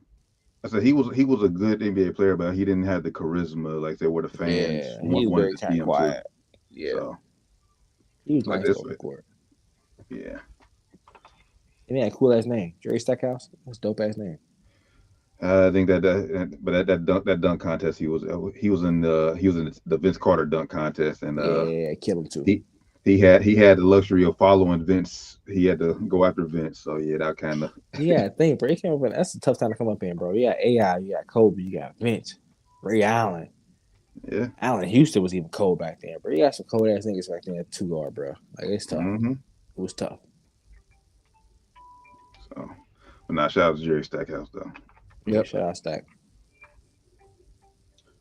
I said he was a good NBA player, but he didn't have the charisma like they were the fans. Yeah, he was very kind of quiet. Yeah. So, he was nice on the court. Yeah. And he had a cool ass name, Jerry Stackhouse. That's a dope ass name. I think that dunk contest he was in the Vince Carter dunk contest, and I killed him too. He had the luxury of following Vince. He had to go after Vince, so yeah, that kind of. Yeah, think, bro. That's a tough time to come up in, bro. You got AI, you got Kobe, you got Vince, Ray Allen. Yeah, Allen Houston was even cold back then, bro. You got some cold ass niggas back then at 2 guard, bro. Like it's tough. Mm-hmm. It was tough. So, but now shout out to Jerry Stackhouse though. Yep, shout out Stack.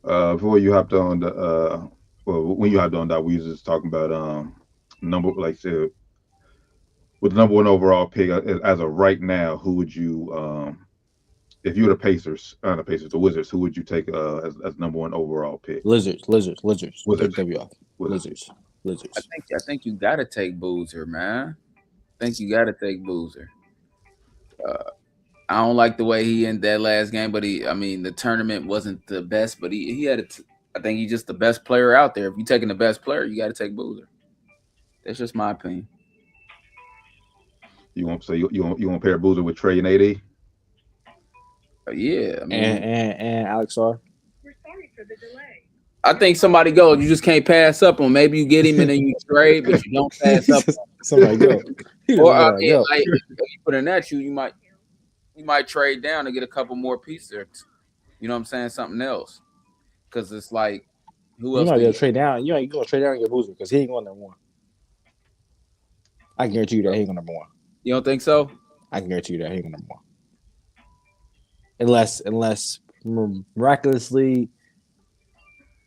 Before you hopped on when you hopped on that, we was just talking about number, like said, with the number 1 overall pick as of right now, who would you if you were the the Wizards, who would you take as number 1 overall pick? Lizards. Wizards. Lizards. I think you gotta take Boozer, man. I think you gotta take Boozer. I don't like the way he ended that last game, but the tournament wasn't the best, but he had I think he's just the best player out there. If you're taking the best player, you got to take Boozer. That's just my opinion. You want to pair Boozer with Trey and AD? Yeah, and Alex R. We're sorry for the delay. I think somebody goes. You just can't pass up on. Maybe you get him and then you trade, but you don't pass up. Somebody go. Or if you put in that you might trade down to get a couple more pieces. You know what I'm saying? Something else. Because it's like, who else? You might go trade down. You ain't going to trade down and get Boozer because he ain't going number 1. I can guarantee you that he ain't going number 1. You don't think so? I can guarantee you that he ain't going number 1. Unless miraculously,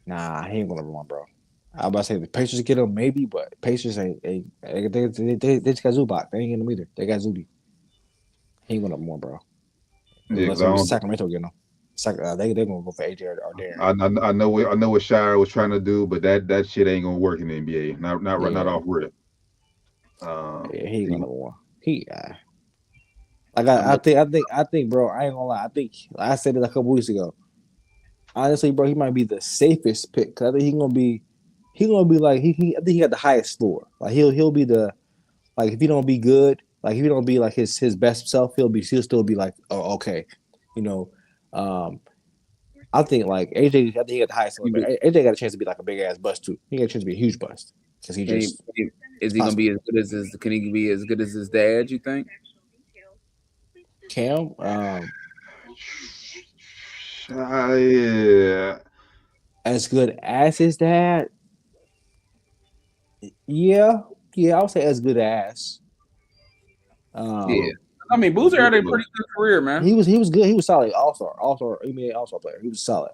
nah, he ain't going number 1, bro. I was about to say the Pacers get him maybe, but Pacers ain't they just got Zubac. They ain't getting him either. They got Zuby. He ain't going number 1, bro. Yeah, unless Sacramento get him. They gonna go for AJ or Darren. I know what Shire was trying to do, but that shit ain't gonna work in the NBA. Not off rip. Yeah, he ain't gonna number 1. I think, bro. I ain't gonna lie. I said it a couple weeks ago. Honestly, bro, he might be the safest pick. Cause I think he's gonna be like I think he got the highest floor. Like he'll be the, like if he don't be good, like if he don't be like his best self, he'll still be like, oh, okay, I think like AJ. I think he got the highest floor. AJ got a chance to be like a big ass bust too. He got a chance to be a huge bust because he just. Is he gonna be as good as his? Can he be as good as his dad? You think? Cam, yeah. As good as his dad. Yeah, I would say as good as. Yeah, I mean Boozer had a pretty good career, man. He was good. He was solid. All-star, NBA All-Star player. He was solid.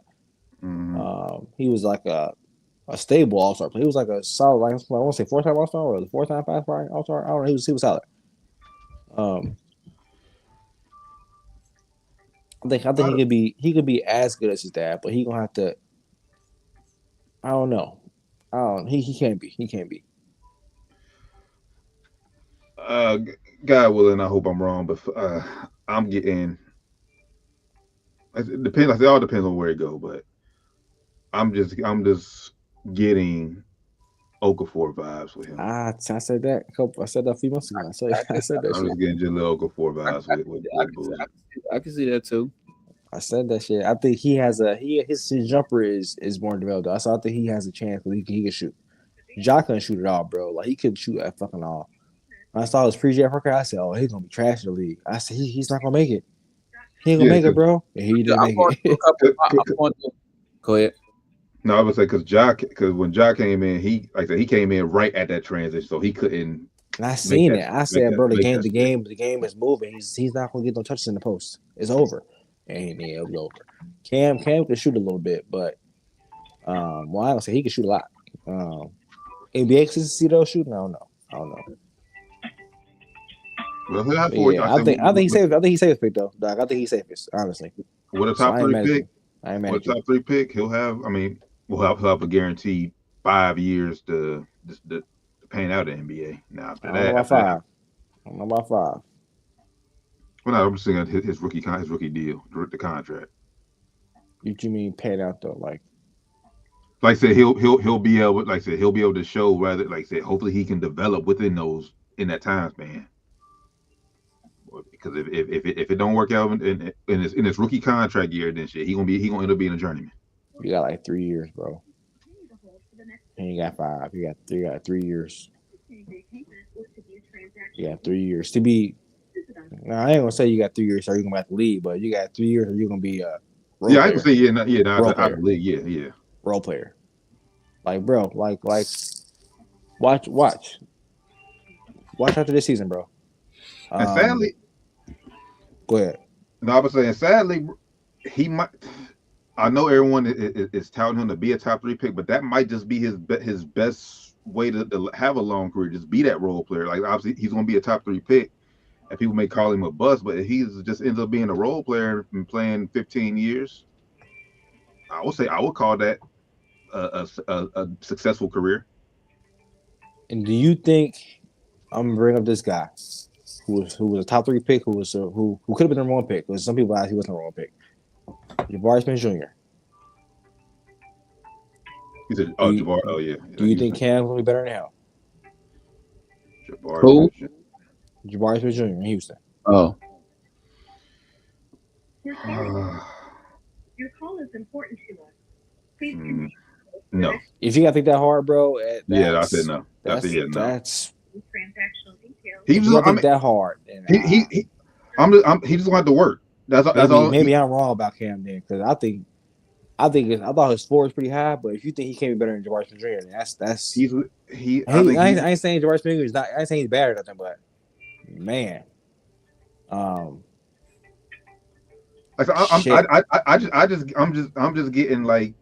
Mm-hmm. He was like a stable All-Star player. He was like a solid, like I want to say 4-time All-Star or the 4-time 5-time All-Star. I don't know. He was solid. I think he could be as good as his dad, but he gonna have to. I don't know. He can't be. He can't be. God willing, I hope I'm wrong, but I'm getting. It depends. It all depends on where it go, but I'm just getting Okafor vibes with him. I said that. I said that a few months ago. I said that. I'm just getting just little Okafor vibes with Boozer. I can see that too. I said that shit. I think he has his jumper is more developed. So I think he has a chance because he can shoot. Ja couldn't shoot at all, bro. Like he couldn't shoot at fucking all. When I saw his pre-draft record, I said, "Oh, he's gonna be trash in the league." I said, "He's not gonna make it. He ain't gonna make it, bro." And he didn't make it. Go ahead. No, I would say because when Ja came in, he came in right at that transition, so he couldn't. And I seen it. I said, "Bro, the game is moving. He's not gonna get no touches in the post. It's over." And yeah, it was over. Cam can shoot a little bit, but well, I don't say he can shoot a lot. NBA consistency though, shooting, I don't know. Well, I think he's safe. I think he's safe pick though. Dog, I think he's safest, honestly. With a top 3 pick, with a top 3 pick, he'll have. I mean, we'll have a guaranteed 5 years to pan out the NBA. Now after that, I don't know about 5. Well, no, I'm just saying his rookie deal, the contract. What you mean pan out though? Like I said, he'll be able. Like I said, he'll be able to show rather. Like I said, hopefully he can develop within that time span. Because if it don't work out in his rookie contract year, then shit, he gonna end up being a journeyman. You got like 3 years, bro. And you got 5. You got 3 years. You got 3 years to be. Now I ain't gonna say you got 3 years, so you're gonna have to leave, but you got 3 years, or you're gonna be a role player. I can say out of the league, yeah. Role player, like bro, like watch after this season, bro. And sadly, go ahead. No, I was saying sadly, he might. I know everyone is touting him to be a top 3 pick, but that might just be his best way to have a long career. Just be that role player. Like obviously, he's gonna be a top 3 pick. And people may call him a bust, but if he just ends up being a role player and playing 15 years, I would call that a successful career. And do you think I'm gonna bring up this guy who was a top 3 pick, who could have been the number 1 pick? Because some people ask he wasn't the number 1 pick. Jabari Smith Jr. He said, Jabari. Oh yeah. Do you think Cam's gonna be better than him? Who? Jabari Smith Jr. in Houston. Oh. Your call is important to us. Please no. If you gotta think that hard, bro. I said no. That's transactional details. He was think that hard. He just wanted to work. That's all. Maybe I'm wrong about Cam then, because I thought his floor was pretty high, but if you think he can be better than Jabari Smith Jr., that's I ain't saying Jabari Smith is not. I ain't saying he's bad or nothing, but man, I'm just getting like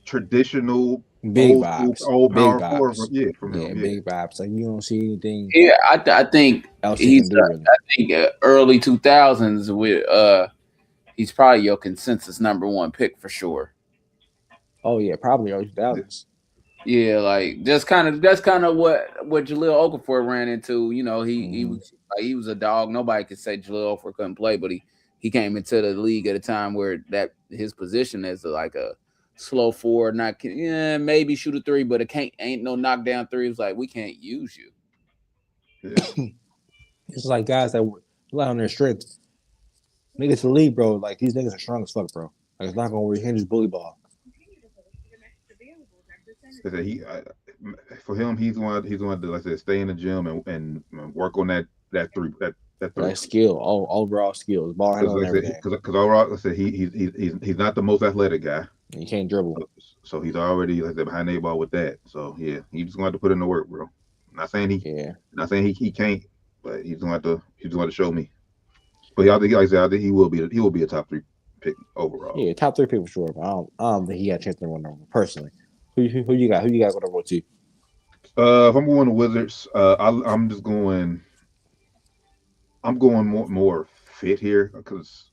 traditional big vibes, old big power vibes. Forward from him. Big vibes. Like you don't see anything. Yeah, I think he's. Really. I think early 2000s with he's probably your consensus number 1 pick for sure. Oh yeah, probably early 2000s. Yeah, like that's kind of what Jahlil Okafor ran into. You know, he was a dog. Nobody could say Jahlil Okafor couldn't play, but he came into the league at a time where that his position is like a slow 4, maybe shoot a 3, but ain't no knockdown 3. It was like we can't use you. Yeah. It's like guys that rely on their strength. Niggas to the league, bro. Like these niggas are strong as fuck, bro. Like it's not gonna work. Hinge bully ball. For him, he's going to, like I said, stay in the gym and work on that 3. That skill, overall skills, ball handling, everything. Because overall, like I said, he's not the most athletic guy. You can't dribble. So he's already, like I said, behind the ball with that. So yeah, he's just going to have to put in the work, bro. Not saying he can't, but he's going to show me. But I think, like I said, I think he will be a top 3 pick overall. Yeah, top 3 pick for sure. But I don't think he got a chance to win number personally. Who you got? Who you guys want to vote to? If I'm going to Wizards, I'm going more fit here because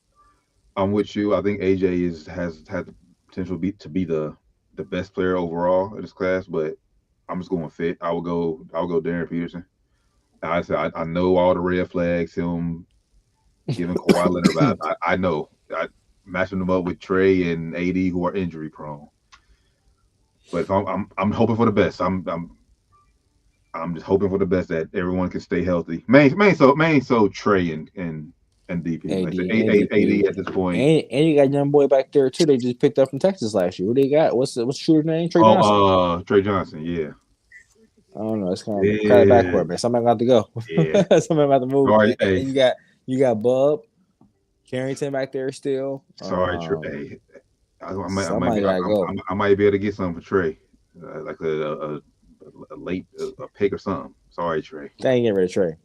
I'm with you. I think AJ has had the potential to be the best player overall in this class, but I'm just going fit. I'll go Darren Peterson. I know all the red flags, him giving Kawhi Leonard vibes. I know. I matching them up with Trey and AD who are injury prone. But if I'm hoping for the best. I'm just hoping for the best that everyone can stay healthy. Main so Trey and and DP. Like AD, AD at this point. And you got young boy back there too. They just picked up from Texas last year. What they got? What's the shooter name? Trey Johnson. Trey Johnson. Yeah. I don't know. It's kind of backcourt, man. Somebody got to go. Yeah. Somebody got to move. Sorry, And you got Bub Carrington back there still. Sorry, Trey. I might be able to get something for Trey, like a late pick or something. Sorry, Trey. They ain't getting rid of Trey.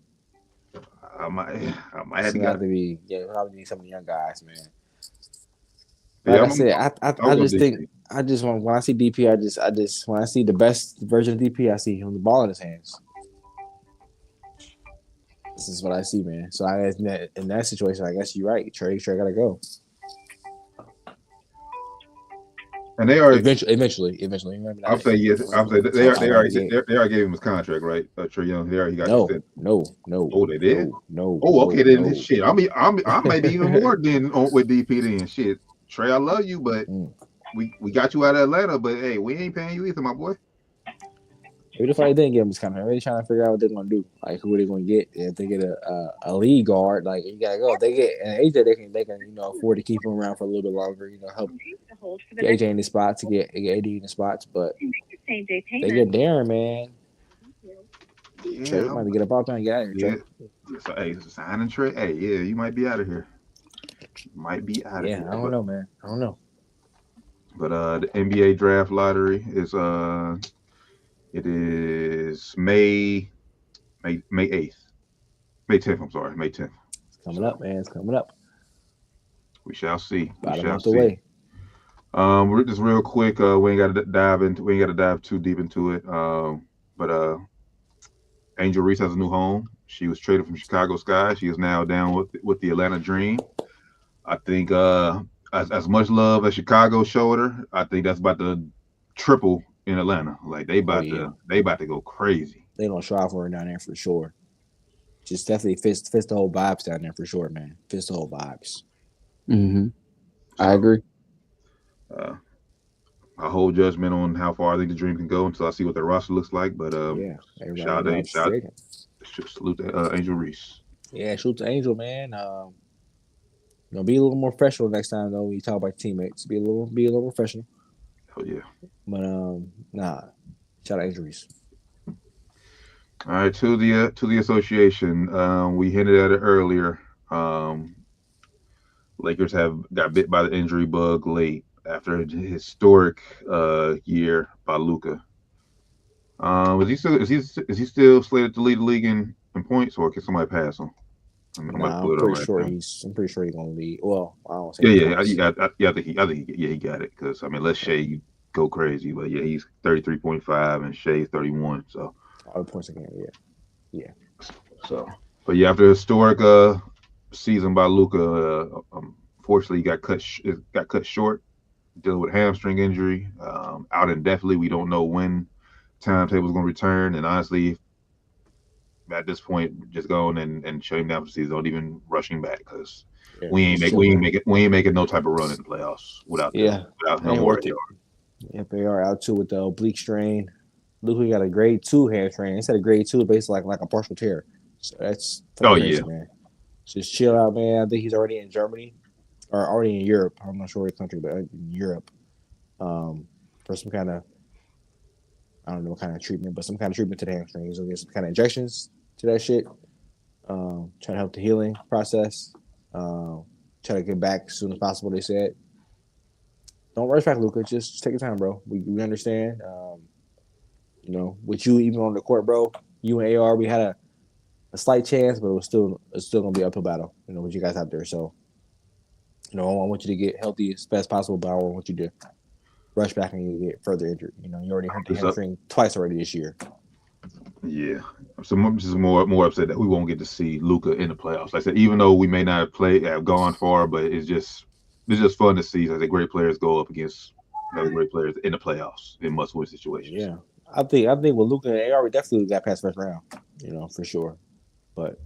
I might have to be. Yeah, probably need some of the young guys, man. Yeah, like I said, I just think when I see DP, I just when I see the best version of DP, I see him with the ball in his hands. This is what I see, man. So in that situation, I guess you're right. Trey gotta go. And they are eventually. I'll say yes. I'll say they are gave him his contract, right? Trey Young. He got no. Oh, they did. No. Oh, okay. Then shit. I might be even more than with DP then. Shit, Trey, I love you, but we got you out of Atlanta, but hey, we ain't paying you either, my boy. Maybe the fight didn't get him his contract. They're trying to figure out what they're gonna do. Like who are they gonna get? If they get a lead guard, like you gotta go. If they get an AJ, they can afford to keep him around for a little bit longer. Help get AJ in the spots to get AD in the spots. But they get Darren, man. Yeah, Trey might get up out there and get out of here. Yeah. So hey, signing Trey. Hey, yeah, you might be out of here. Might be out of here. Yeah, I don't know, man. I don't know. But the NBA draft lottery is it is May 8th. May 10th, I'm sorry. May 10th. It's coming up, man. It's coming up. We shall see. About a month away. We're just real quick. We ain't got to dive too deep into it. But Angel Reese has a new home. She was traded from Chicago Sky. She is now down with the Atlanta Dream. I think as much love as Chicago showed her, I think that's about to triple in Atlanta. Like they about to go crazy. They don't strive for her down there for sure. Just definitely fits the whole vibes down there for sure, man. Fits the whole vibes. Mm-hmm. I agree. I hold judgment on how far I think the Dream can go until I see what their roster looks like. But salute to Angel Reese. Yeah, shoot to Angel, man. Be a little more professional next time though when you talk about teammates. Be a little professional. Oh yeah. But shout out Angel Reese. All right, to the association. We hinted at it earlier. Lakers got bit by the injury bug late after a historic year by Luka. Is he still slated to lead the league in points, or can somebody pass him? I'm pretty sure he's gonna lead. Well, I don't say. I think he got it because let Shea go crazy, but yeah, he's 33.5 and Shea's 31. So all the points again, yeah. So, but yeah, after a historic season by Luka, unfortunately, he got cut short, dealing with hamstring injury, out indefinitely. We don't know when timetable is going to return, and honestly, at this point, just going and shutting down for the season, don't even rushing back because we ain't making no type of run in the playoffs without him or AR. Yep, they are out too with the oblique strain. Luka got a grade 2 hamstring. Instead of grade 2, basically like a partial tear. So that's crazy, man. Just chill out, man. I think he's already in Germany or already in Europe. I'm not sure what country, but in Europe for some kind of, I don't know what kind of treatment, but some kind of treatment to the hamstring. He's gonna get some kind of injections to that shit. Trying to help the healing process. Try to get back as soon as possible. They said, "Don't rush back, Luka. Just take your time, bro. We understand. With you even on the court, bro. You and AR, we had a slight chance, but it's still gonna be an uphill battle. With you guys out there. So, I want you to get healthy as fast as possible, but I don't want you to rush back and you get further injured. You already hurt the hamstring twice already this year." Yeah, so I'm just more upset that we won't get to see Luka in the playoffs. Like I said, even though we may not have gone far, but it's just fun to see as the great players go up against other great players in the playoffs in must-win situations. Yeah, I think with Luka and AR, we definitely got past first round. For sure. But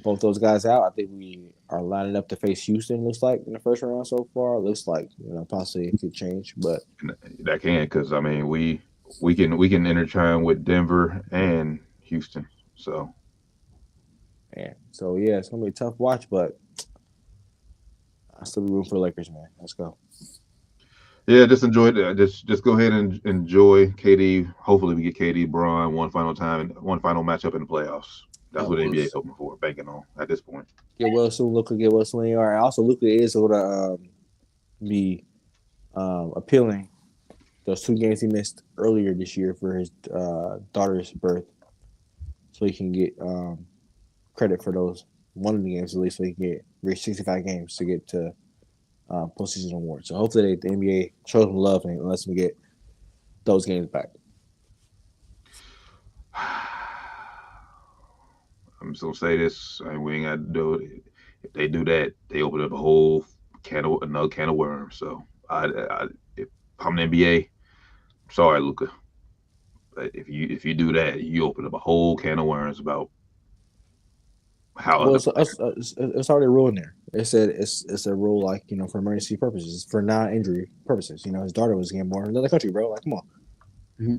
both those guys out, I think we are lining up to face Houston. Looks like in the first round so far. Looks like possibly it could change, but that can because we can intertwine with Denver and Houston. So Yeah. So yeah, it's gonna be a tough watch, but I still be rooting for the Lakers, man. Let's go. Yeah, just enjoy it. Just go ahead and enjoy KD. Hopefully, we get KD, Braun one final time and one final matchup in the playoffs. That's what the NBA is hoping for, banking on at this point. Get well soon, Luka. Get well soon. All right. Also, Luka is going to be appealing those 2 games he missed earlier this year for his daughter's birth, so he can get credit for those one of the games at least, so he can reach 65 games to get to postseason award. So hopefully the NBA shows him love and lets him get those games back. I'm just gonna say this. We ain't got to do it. If they do that, they open up another can of worms. So if I'm the NBA, sorry, Luka. But if you do that, you open up a whole can of worms about how. Well, it's already a rule in there. It said it's a rule like for emergency purposes, for non-injury purposes. His daughter was getting born in another country, bro. Like, come on. Mm-hmm.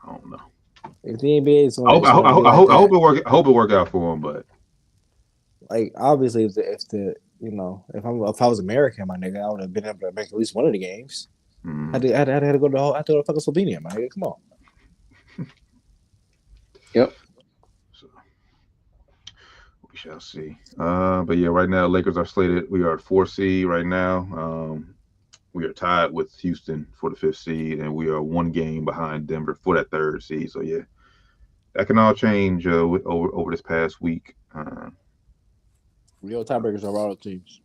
I don't know. If the NBA is, I hope it work out for him, but like obviously, if I was American, my nigga, I would have been able to make at least one of the games. I had to go to fucking Slovenia, my nigga. Come on. Yep. So we shall see. But yeah, right now Lakers are slated. We are at 4 seed right now. We are tied with Houston for the 5th seed, and we are 1 game behind Denver for that 3rd seed. So yeah, that can all change over this past week. Real tiebreakers are all the teams.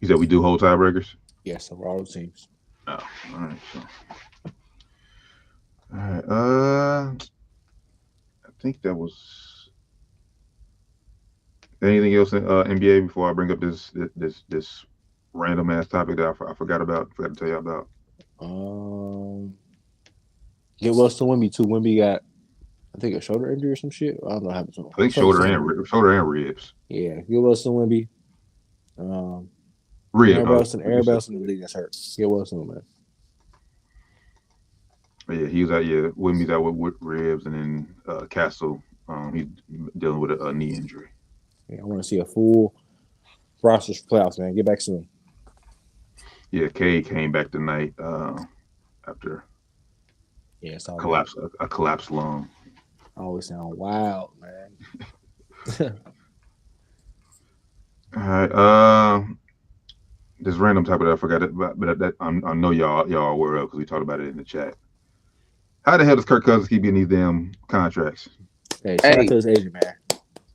You said we do hold tiebreakers? Yes, over all the teams. Oh, all right. So, all right. I think that was. Anything else in NBA before I bring up this random ass topic that I forgot about? Forgot to tell you about. Get well to Wemby too. Wemby got, I think, a shoulder injury or some shit. I don't know what happened to him. I think shoulder and ribs. Yeah, get well to Wemby. Everybody else in the league that's hurt. Get well soon, man. Yeah, he was out. Yeah, Wemby's out with ribs, and then Castle, he's dealing with a knee injury. Yeah, I want to see a full roster for playoffs, man. Get back soon. Yeah, K came back tonight after a collapsed lung. I always sound wild, man. All right. This random topic that I forgot about, but that I know y'all are aware of because we talked about it in the chat. How the hell does Kirk Cousins keep getting these damn contracts? Hey, shout out to his agent, man.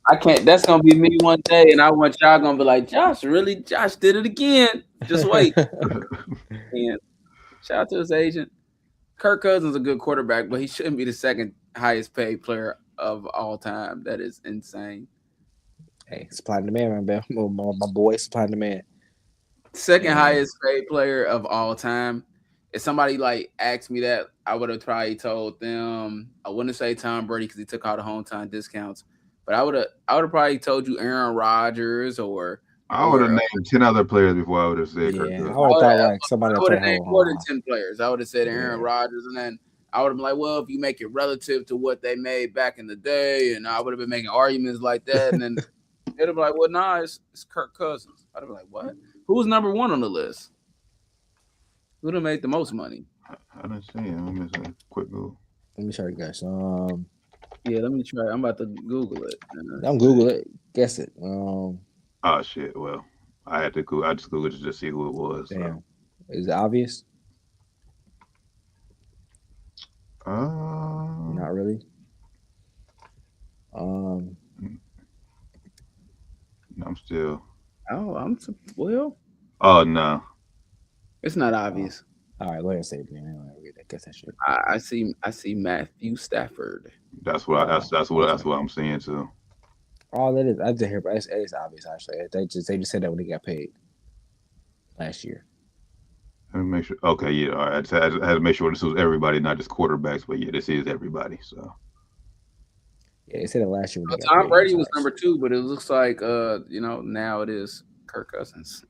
I can't. That's gonna be me one day, and I want y'all gonna be like, Josh did it again. Just wait. And shout out to his agent. Kirk Cousins is a good quarterback, but he shouldn't be the 2nd highest paid player of all time. That is insane. Hey, supply and demand, man. My boy, supply and demand. 2nd highest paid player of all time. If somebody asked me that, I would have probably told them. I wouldn't say Tom Brady because he took all the hometown discounts, but I would have probably told you Aaron Rodgers or. I would have named 10 other players before I would have said Kirk Cousins. I would have thought somebody. I would have named more than 10 players. I would have said Aaron Rodgers, and then I would have been like, well, if you make it relative to what they made back in the day, and I would have been making arguments like that, and then it'd be like, well, nah, it's Kirk Cousins. I'd be like, what? Who was number 1 on the list? Who'd have made the most money? I didn't see it. Let me say quick Google. Let me try to guess. Yeah, let me try. I'm about to Google it. I'm Google it. Guess it. Oh shit! Well, I had to Google. I just Googled to just see who it was. Damn. So. Is it obvious? Not really. I'm still. Well. Oh no. It's not obvious. All right, go ahead and say it, man. Guess that shit. I see Matthew Stafford. That's what I'm seeing too. Oh, that is. I just hear, but it's obvious. Actually, they just said that when he got paid last year. Let me make sure. Okay, yeah. All right. I had to make sure this was everybody, not just quarterbacks. But yeah, this is everybody. So. Yeah, they said it last year. Tom Brady was number 2, but it looks like now it is Kirk Cousins.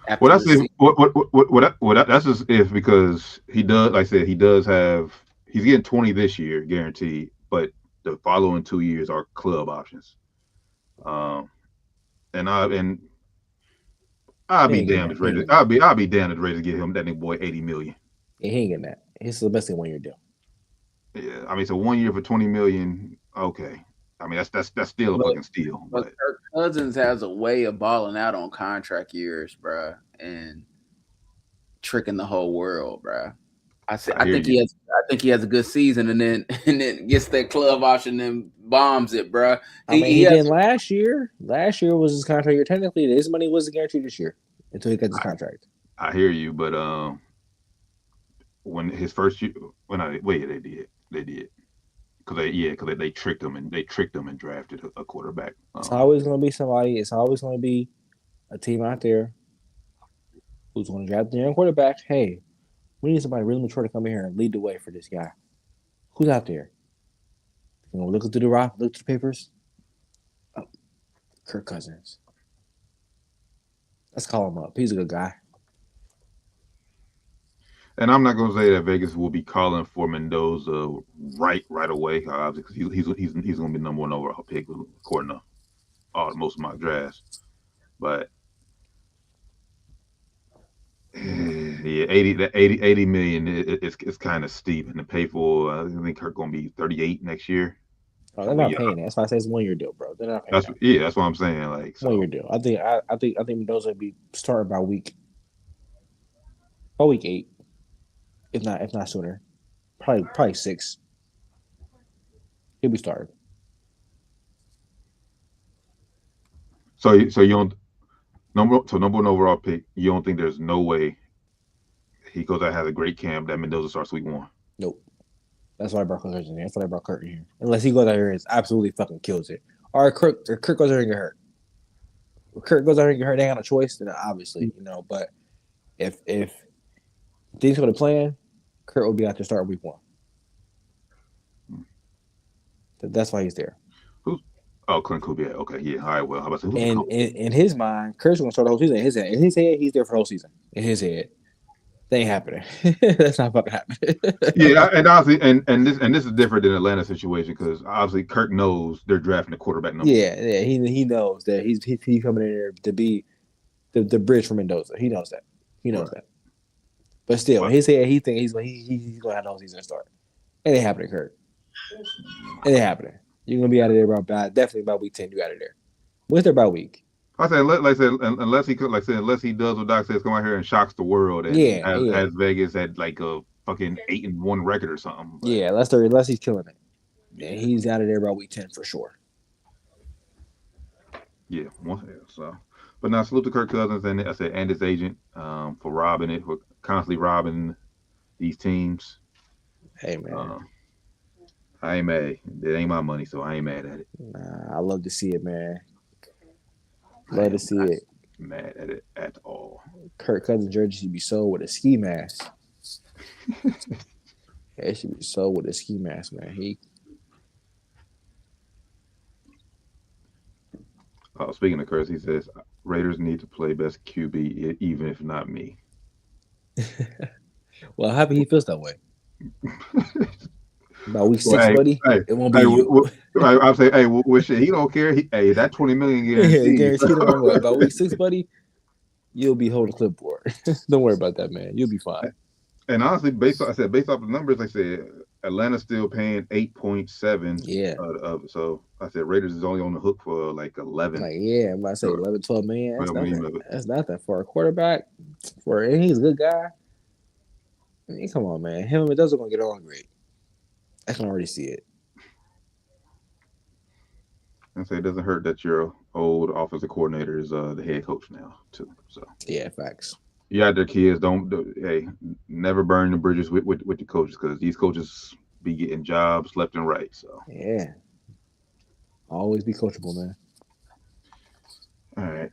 after Well, that's the if season. that's just if because he does. Like I said, he's getting 20 this year guaranteed, but the following 2 years are club options. Um, and I'll He be ain't getting damned that. if He ain't Raiders. getting that. I'll be damned if Raiders give him that nigga boy 80 million. Yeah, he ain't getting that. It's the best thing 1 year deal. Yeah, I mean, so 1 year for 20 million. Okay, I mean that's still a But fucking steal. but But Kirk Cousins has a way of balling out on contract years, bruh, and tricking the whole world, bruh. I hear you. I think he has a good season, and then gets that club option and bombs it, bruh. I mean, He he has didn't last year. Last year was his contract year. Technically, his money was guaranteed this year until he got his contract. I hear you. But when his first year, when I wait, they did because they tricked him and drafted a quarterback. It's always going to be somebody. It's always going to be a team out there who's going to draft their own quarterback. Hey, we need somebody really mature to come in here and lead the way for this guy. Who's out there? You know, look through the papers. Oh, Kirk Cousins. Let's call him up. He's a good guy. And I'm not going to say that Vegas will be calling for Mendoza right away, obviously, because he's going to be number one overall pick according to most of my drafts. But yeah, 80 million it's kind of steep, and to pay for I think Kirk going to be 38 next year. Oh, they're not paying that. That's why I say it's 1 year deal, bro. They're not paying that. That's what I'm saying. Like, so. 1 year deal. I think Mendoza will be starting by week 8, if not sooner. Probably 6. He'll be starting. So you don't number one overall pick. You don't think there's no way he goes out has a great camp that Mendoza starts week 1? Nope. That's why I brought Kirk in here. That's why I brought Kirk in here. Unless he goes out here and absolutely fucking kills it. Or Kirk goes out here and get hurt. If Kirk goes out here and get hurt, they ain't got no choice, then obviously, but if things go to plan, Kirk will be out there starting week 1. That's why he's there. Clint Kubiak. Okay, yeah. All right. Well, how about And in his mind, Kirk's gonna start the whole season. In his head, he's there for the whole season. In his head, that ain't happening. That's not fucking happening. Yeah, and obviously, and this is different than Atlanta situation because obviously Kirk knows they're drafting a quarterback number. Yeah. He knows that he's coming in there to be the bridge for Mendoza. He knows that. He knows that. But still, in his head, he thinks he's gonna have the whole season start. It ain't happening, Kirk. It ain't happening. You're gonna be out of there definitely about week 10. You out of there. When's their bye week? I said, unless he does what Doc says, come out here and shocks the world and has Vegas at like a fucking 8-1 record or something. But, yeah, unless he's killing it. Yeah, he's out of there about week 10 for sure. Yeah, so. But now salute to Kirk Cousins and his agent for constantly robbing these teams. Hey man. I ain't mad. It ain't my money, so I ain't mad at it. Nah, I love to see it, man. Love to see it. Mad at it at all. Kirk Cousins jersey should be sold with a ski mask. It should be sold with a ski mask, man. Speaking of Curse, he says Raiders need to play best QB, even if not me. Well, how he feels that way. About week 6, buddy. It won't be you. I'll say, shit, he don't care. That $20 million guaranteed. About week 6, buddy, you'll be holding a clipboard. Don't worry about that, man. You'll be fine. And honestly, based off the numbers, I said Atlanta's still paying 8.7. Yeah. So I said Raiders is only on the hook for like 11. Like, yeah, I'm about to say 11, 12 million. That's nothing. That's nothing for a quarterback. And he's a good guy. I mean, come on, man. Him and Mendoza gonna get along great. I can already see it. I say it doesn't hurt that your old offensive coordinator is the head coach now too. So yeah, facts. You out there, kids. Never burn the bridges with the coaches because these coaches be getting jobs left and right. So yeah, always be coachable, man. All right,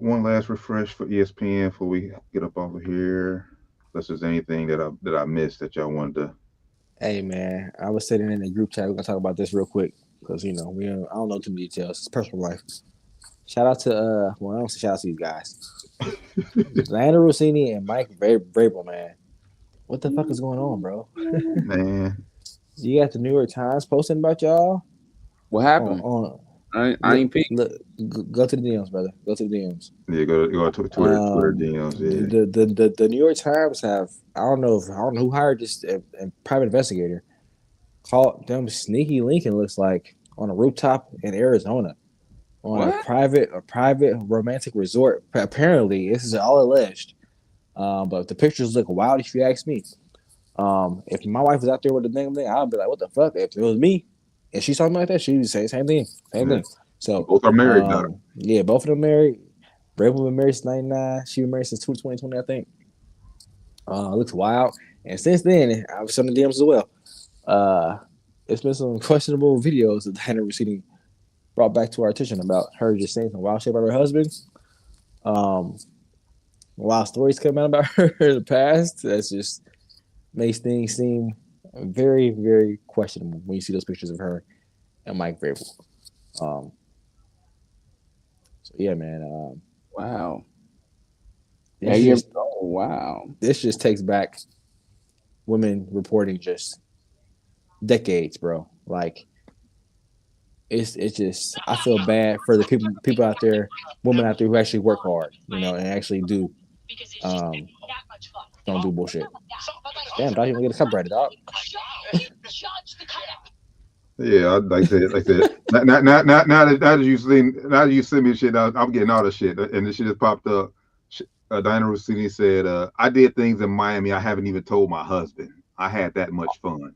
one last refresh for ESPN before we get up off of here. Unless there's anything that I missed that y'all wanted to. Hey man, I was sitting in the group chat. We're gonna talk about this real quick because I don't know too many details. It's personal life. Shout out to well, I don't say shout out to these guys. Diana Rossini and Mike Vrabel, man. What the fuck is going on, bro? Man, You got the New York Times posting about y'all? What happened? I ain't peeped. Look, go to the DMs, brother. Go to the DMs. yeah, go to Twitter DMs. Yeah. The New York Times have I don't know who hired this a private investigator. Caught them sneaky linking looks like on a rooftop in Arizona on a private romantic resort. Apparently, this is all alleged. But the pictures look wild if you ask me. If my wife was out there with the thing, I'd be like, what the fuck? If it was me and she saw me like that, she would say the same thing. Thing. So both are married now. Yeah, both of them married. Brable been married since 99. She been married since 2020, I think. Looks wild. And since then, I was on the DMs as well. It's been some questionable videos that Diana Rossini brought back to our attention about her just saying some wild shit about her husband. Wild stories come out about her in the past. That's just makes things seem very, very questionable when you see those pictures of her and Mike Vrabel. So yeah, man. Wow. Wow. This just takes back women reporting just decades, bro. Like it's just I feel bad for the people out there, women out there who actually work hard, and actually do don't do bullshit. Damn, dog, you gonna get a cup ready, dog. Yeah, like I said. Now that you send me shit, I'm getting all the shit, and this shit just popped up. Diana Rossini said, "I did things in Miami I haven't even told my husband. I had that much fun."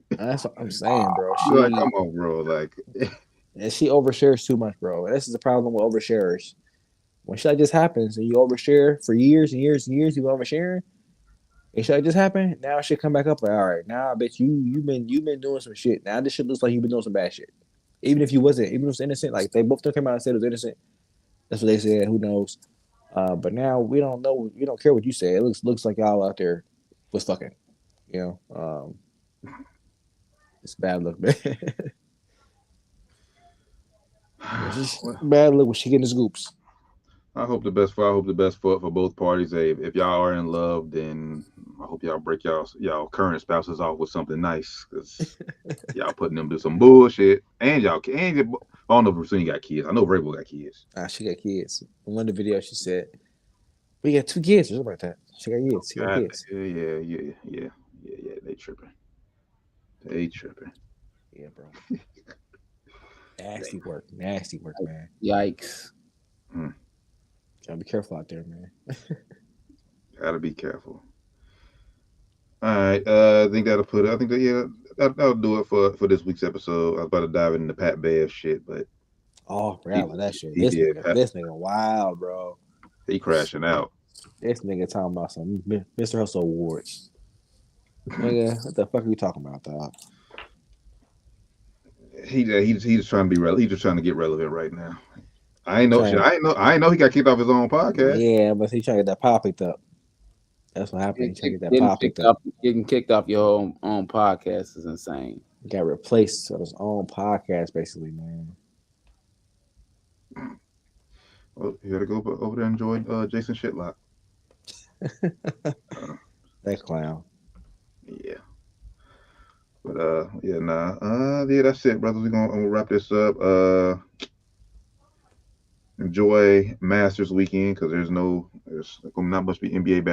That's what I'm saying, bro. Like, come on, bro. Like, and she overshares too much, bro. And this is the problem with oversharers. When shit like this happens and you overshare for years and years and years, you oversharing, and shit like this happen, now shit come back up. Like, all right, now I bet you've been doing some shit. Now this shit looks like you've been doing some bad shit. Even if it was innocent, like they both came out and said it was innocent. That's what they said. Who knows? But now we don't know. We don't care what you say. It looks like y'all out there was fucking. It's bad look, man. Bad look when she getting the scoops. I hope the best for both parties. Hey, if y'all are in love, then I hope y'all break y'all current spouses off with something nice, because y'all putting them to some bullshit. And I don't know if Rossini got kids. I know Vrabel got kids. She got kids. In one of the videos, she said, "We got 2 kids," or something like that. She got kids. Yeah. They tripping. Yeah, bro. Nasty work, man. Yikes. Gotta be careful out there, man. Gotta be careful. All right, I think that'll do it for this week's episode. I was about to dive into Pat Bev shit, but I forgot about that shit. This nigga wild, bro. He crashing out. This nigga talking about some Mr. Hustle awards. Nigga, what the fuck are you talking about, dog? He's just trying to be relevant. He's just trying to get relevant right now. I ain't know he got kicked off his own podcast. Yeah, but he trying to get that pop picked up. That's what happened. He trying to get that pop picked up. Getting kicked off your own podcast is insane. He got replaced on his own podcast, basically, man. Well, you gotta go over there and enjoy Jason Shitlock. That clown. Yeah. But that's it, brothers. We're gonna wrap this up. Enjoy Masters weekend, because there's gonna not much be NBA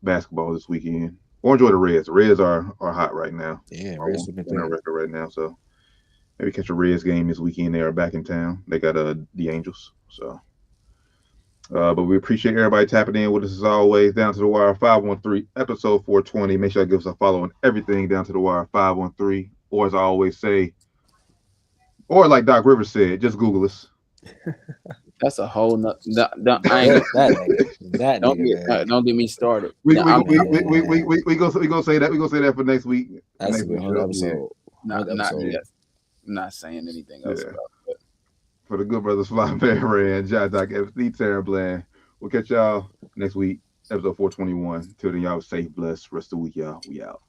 basketball this weekend. Or enjoy the Reds. The Reds are hot right now. Yeah, Reds have been on record right now. So maybe catch a Reds game this weekend. They are back in town. They got the Angels. So but we appreciate everybody tapping in with us as always. Down to the Wire 513, episode 420. Make sure you give us a follow on everything. Down to the Wire 513. Or as I always say, or like Doc Rivers said, just Google us. That's a whole don't get me started. We gonna say that. We gonna say that for next week. That's a good episode. I'm not saying anything else about it. For the good brothers, Fly Man Ran, John Doc, FC Terra Bland. We'll catch y'all next week, episode 421. Till then, y'all safe, blessed. Rest of the week, y'all. We out.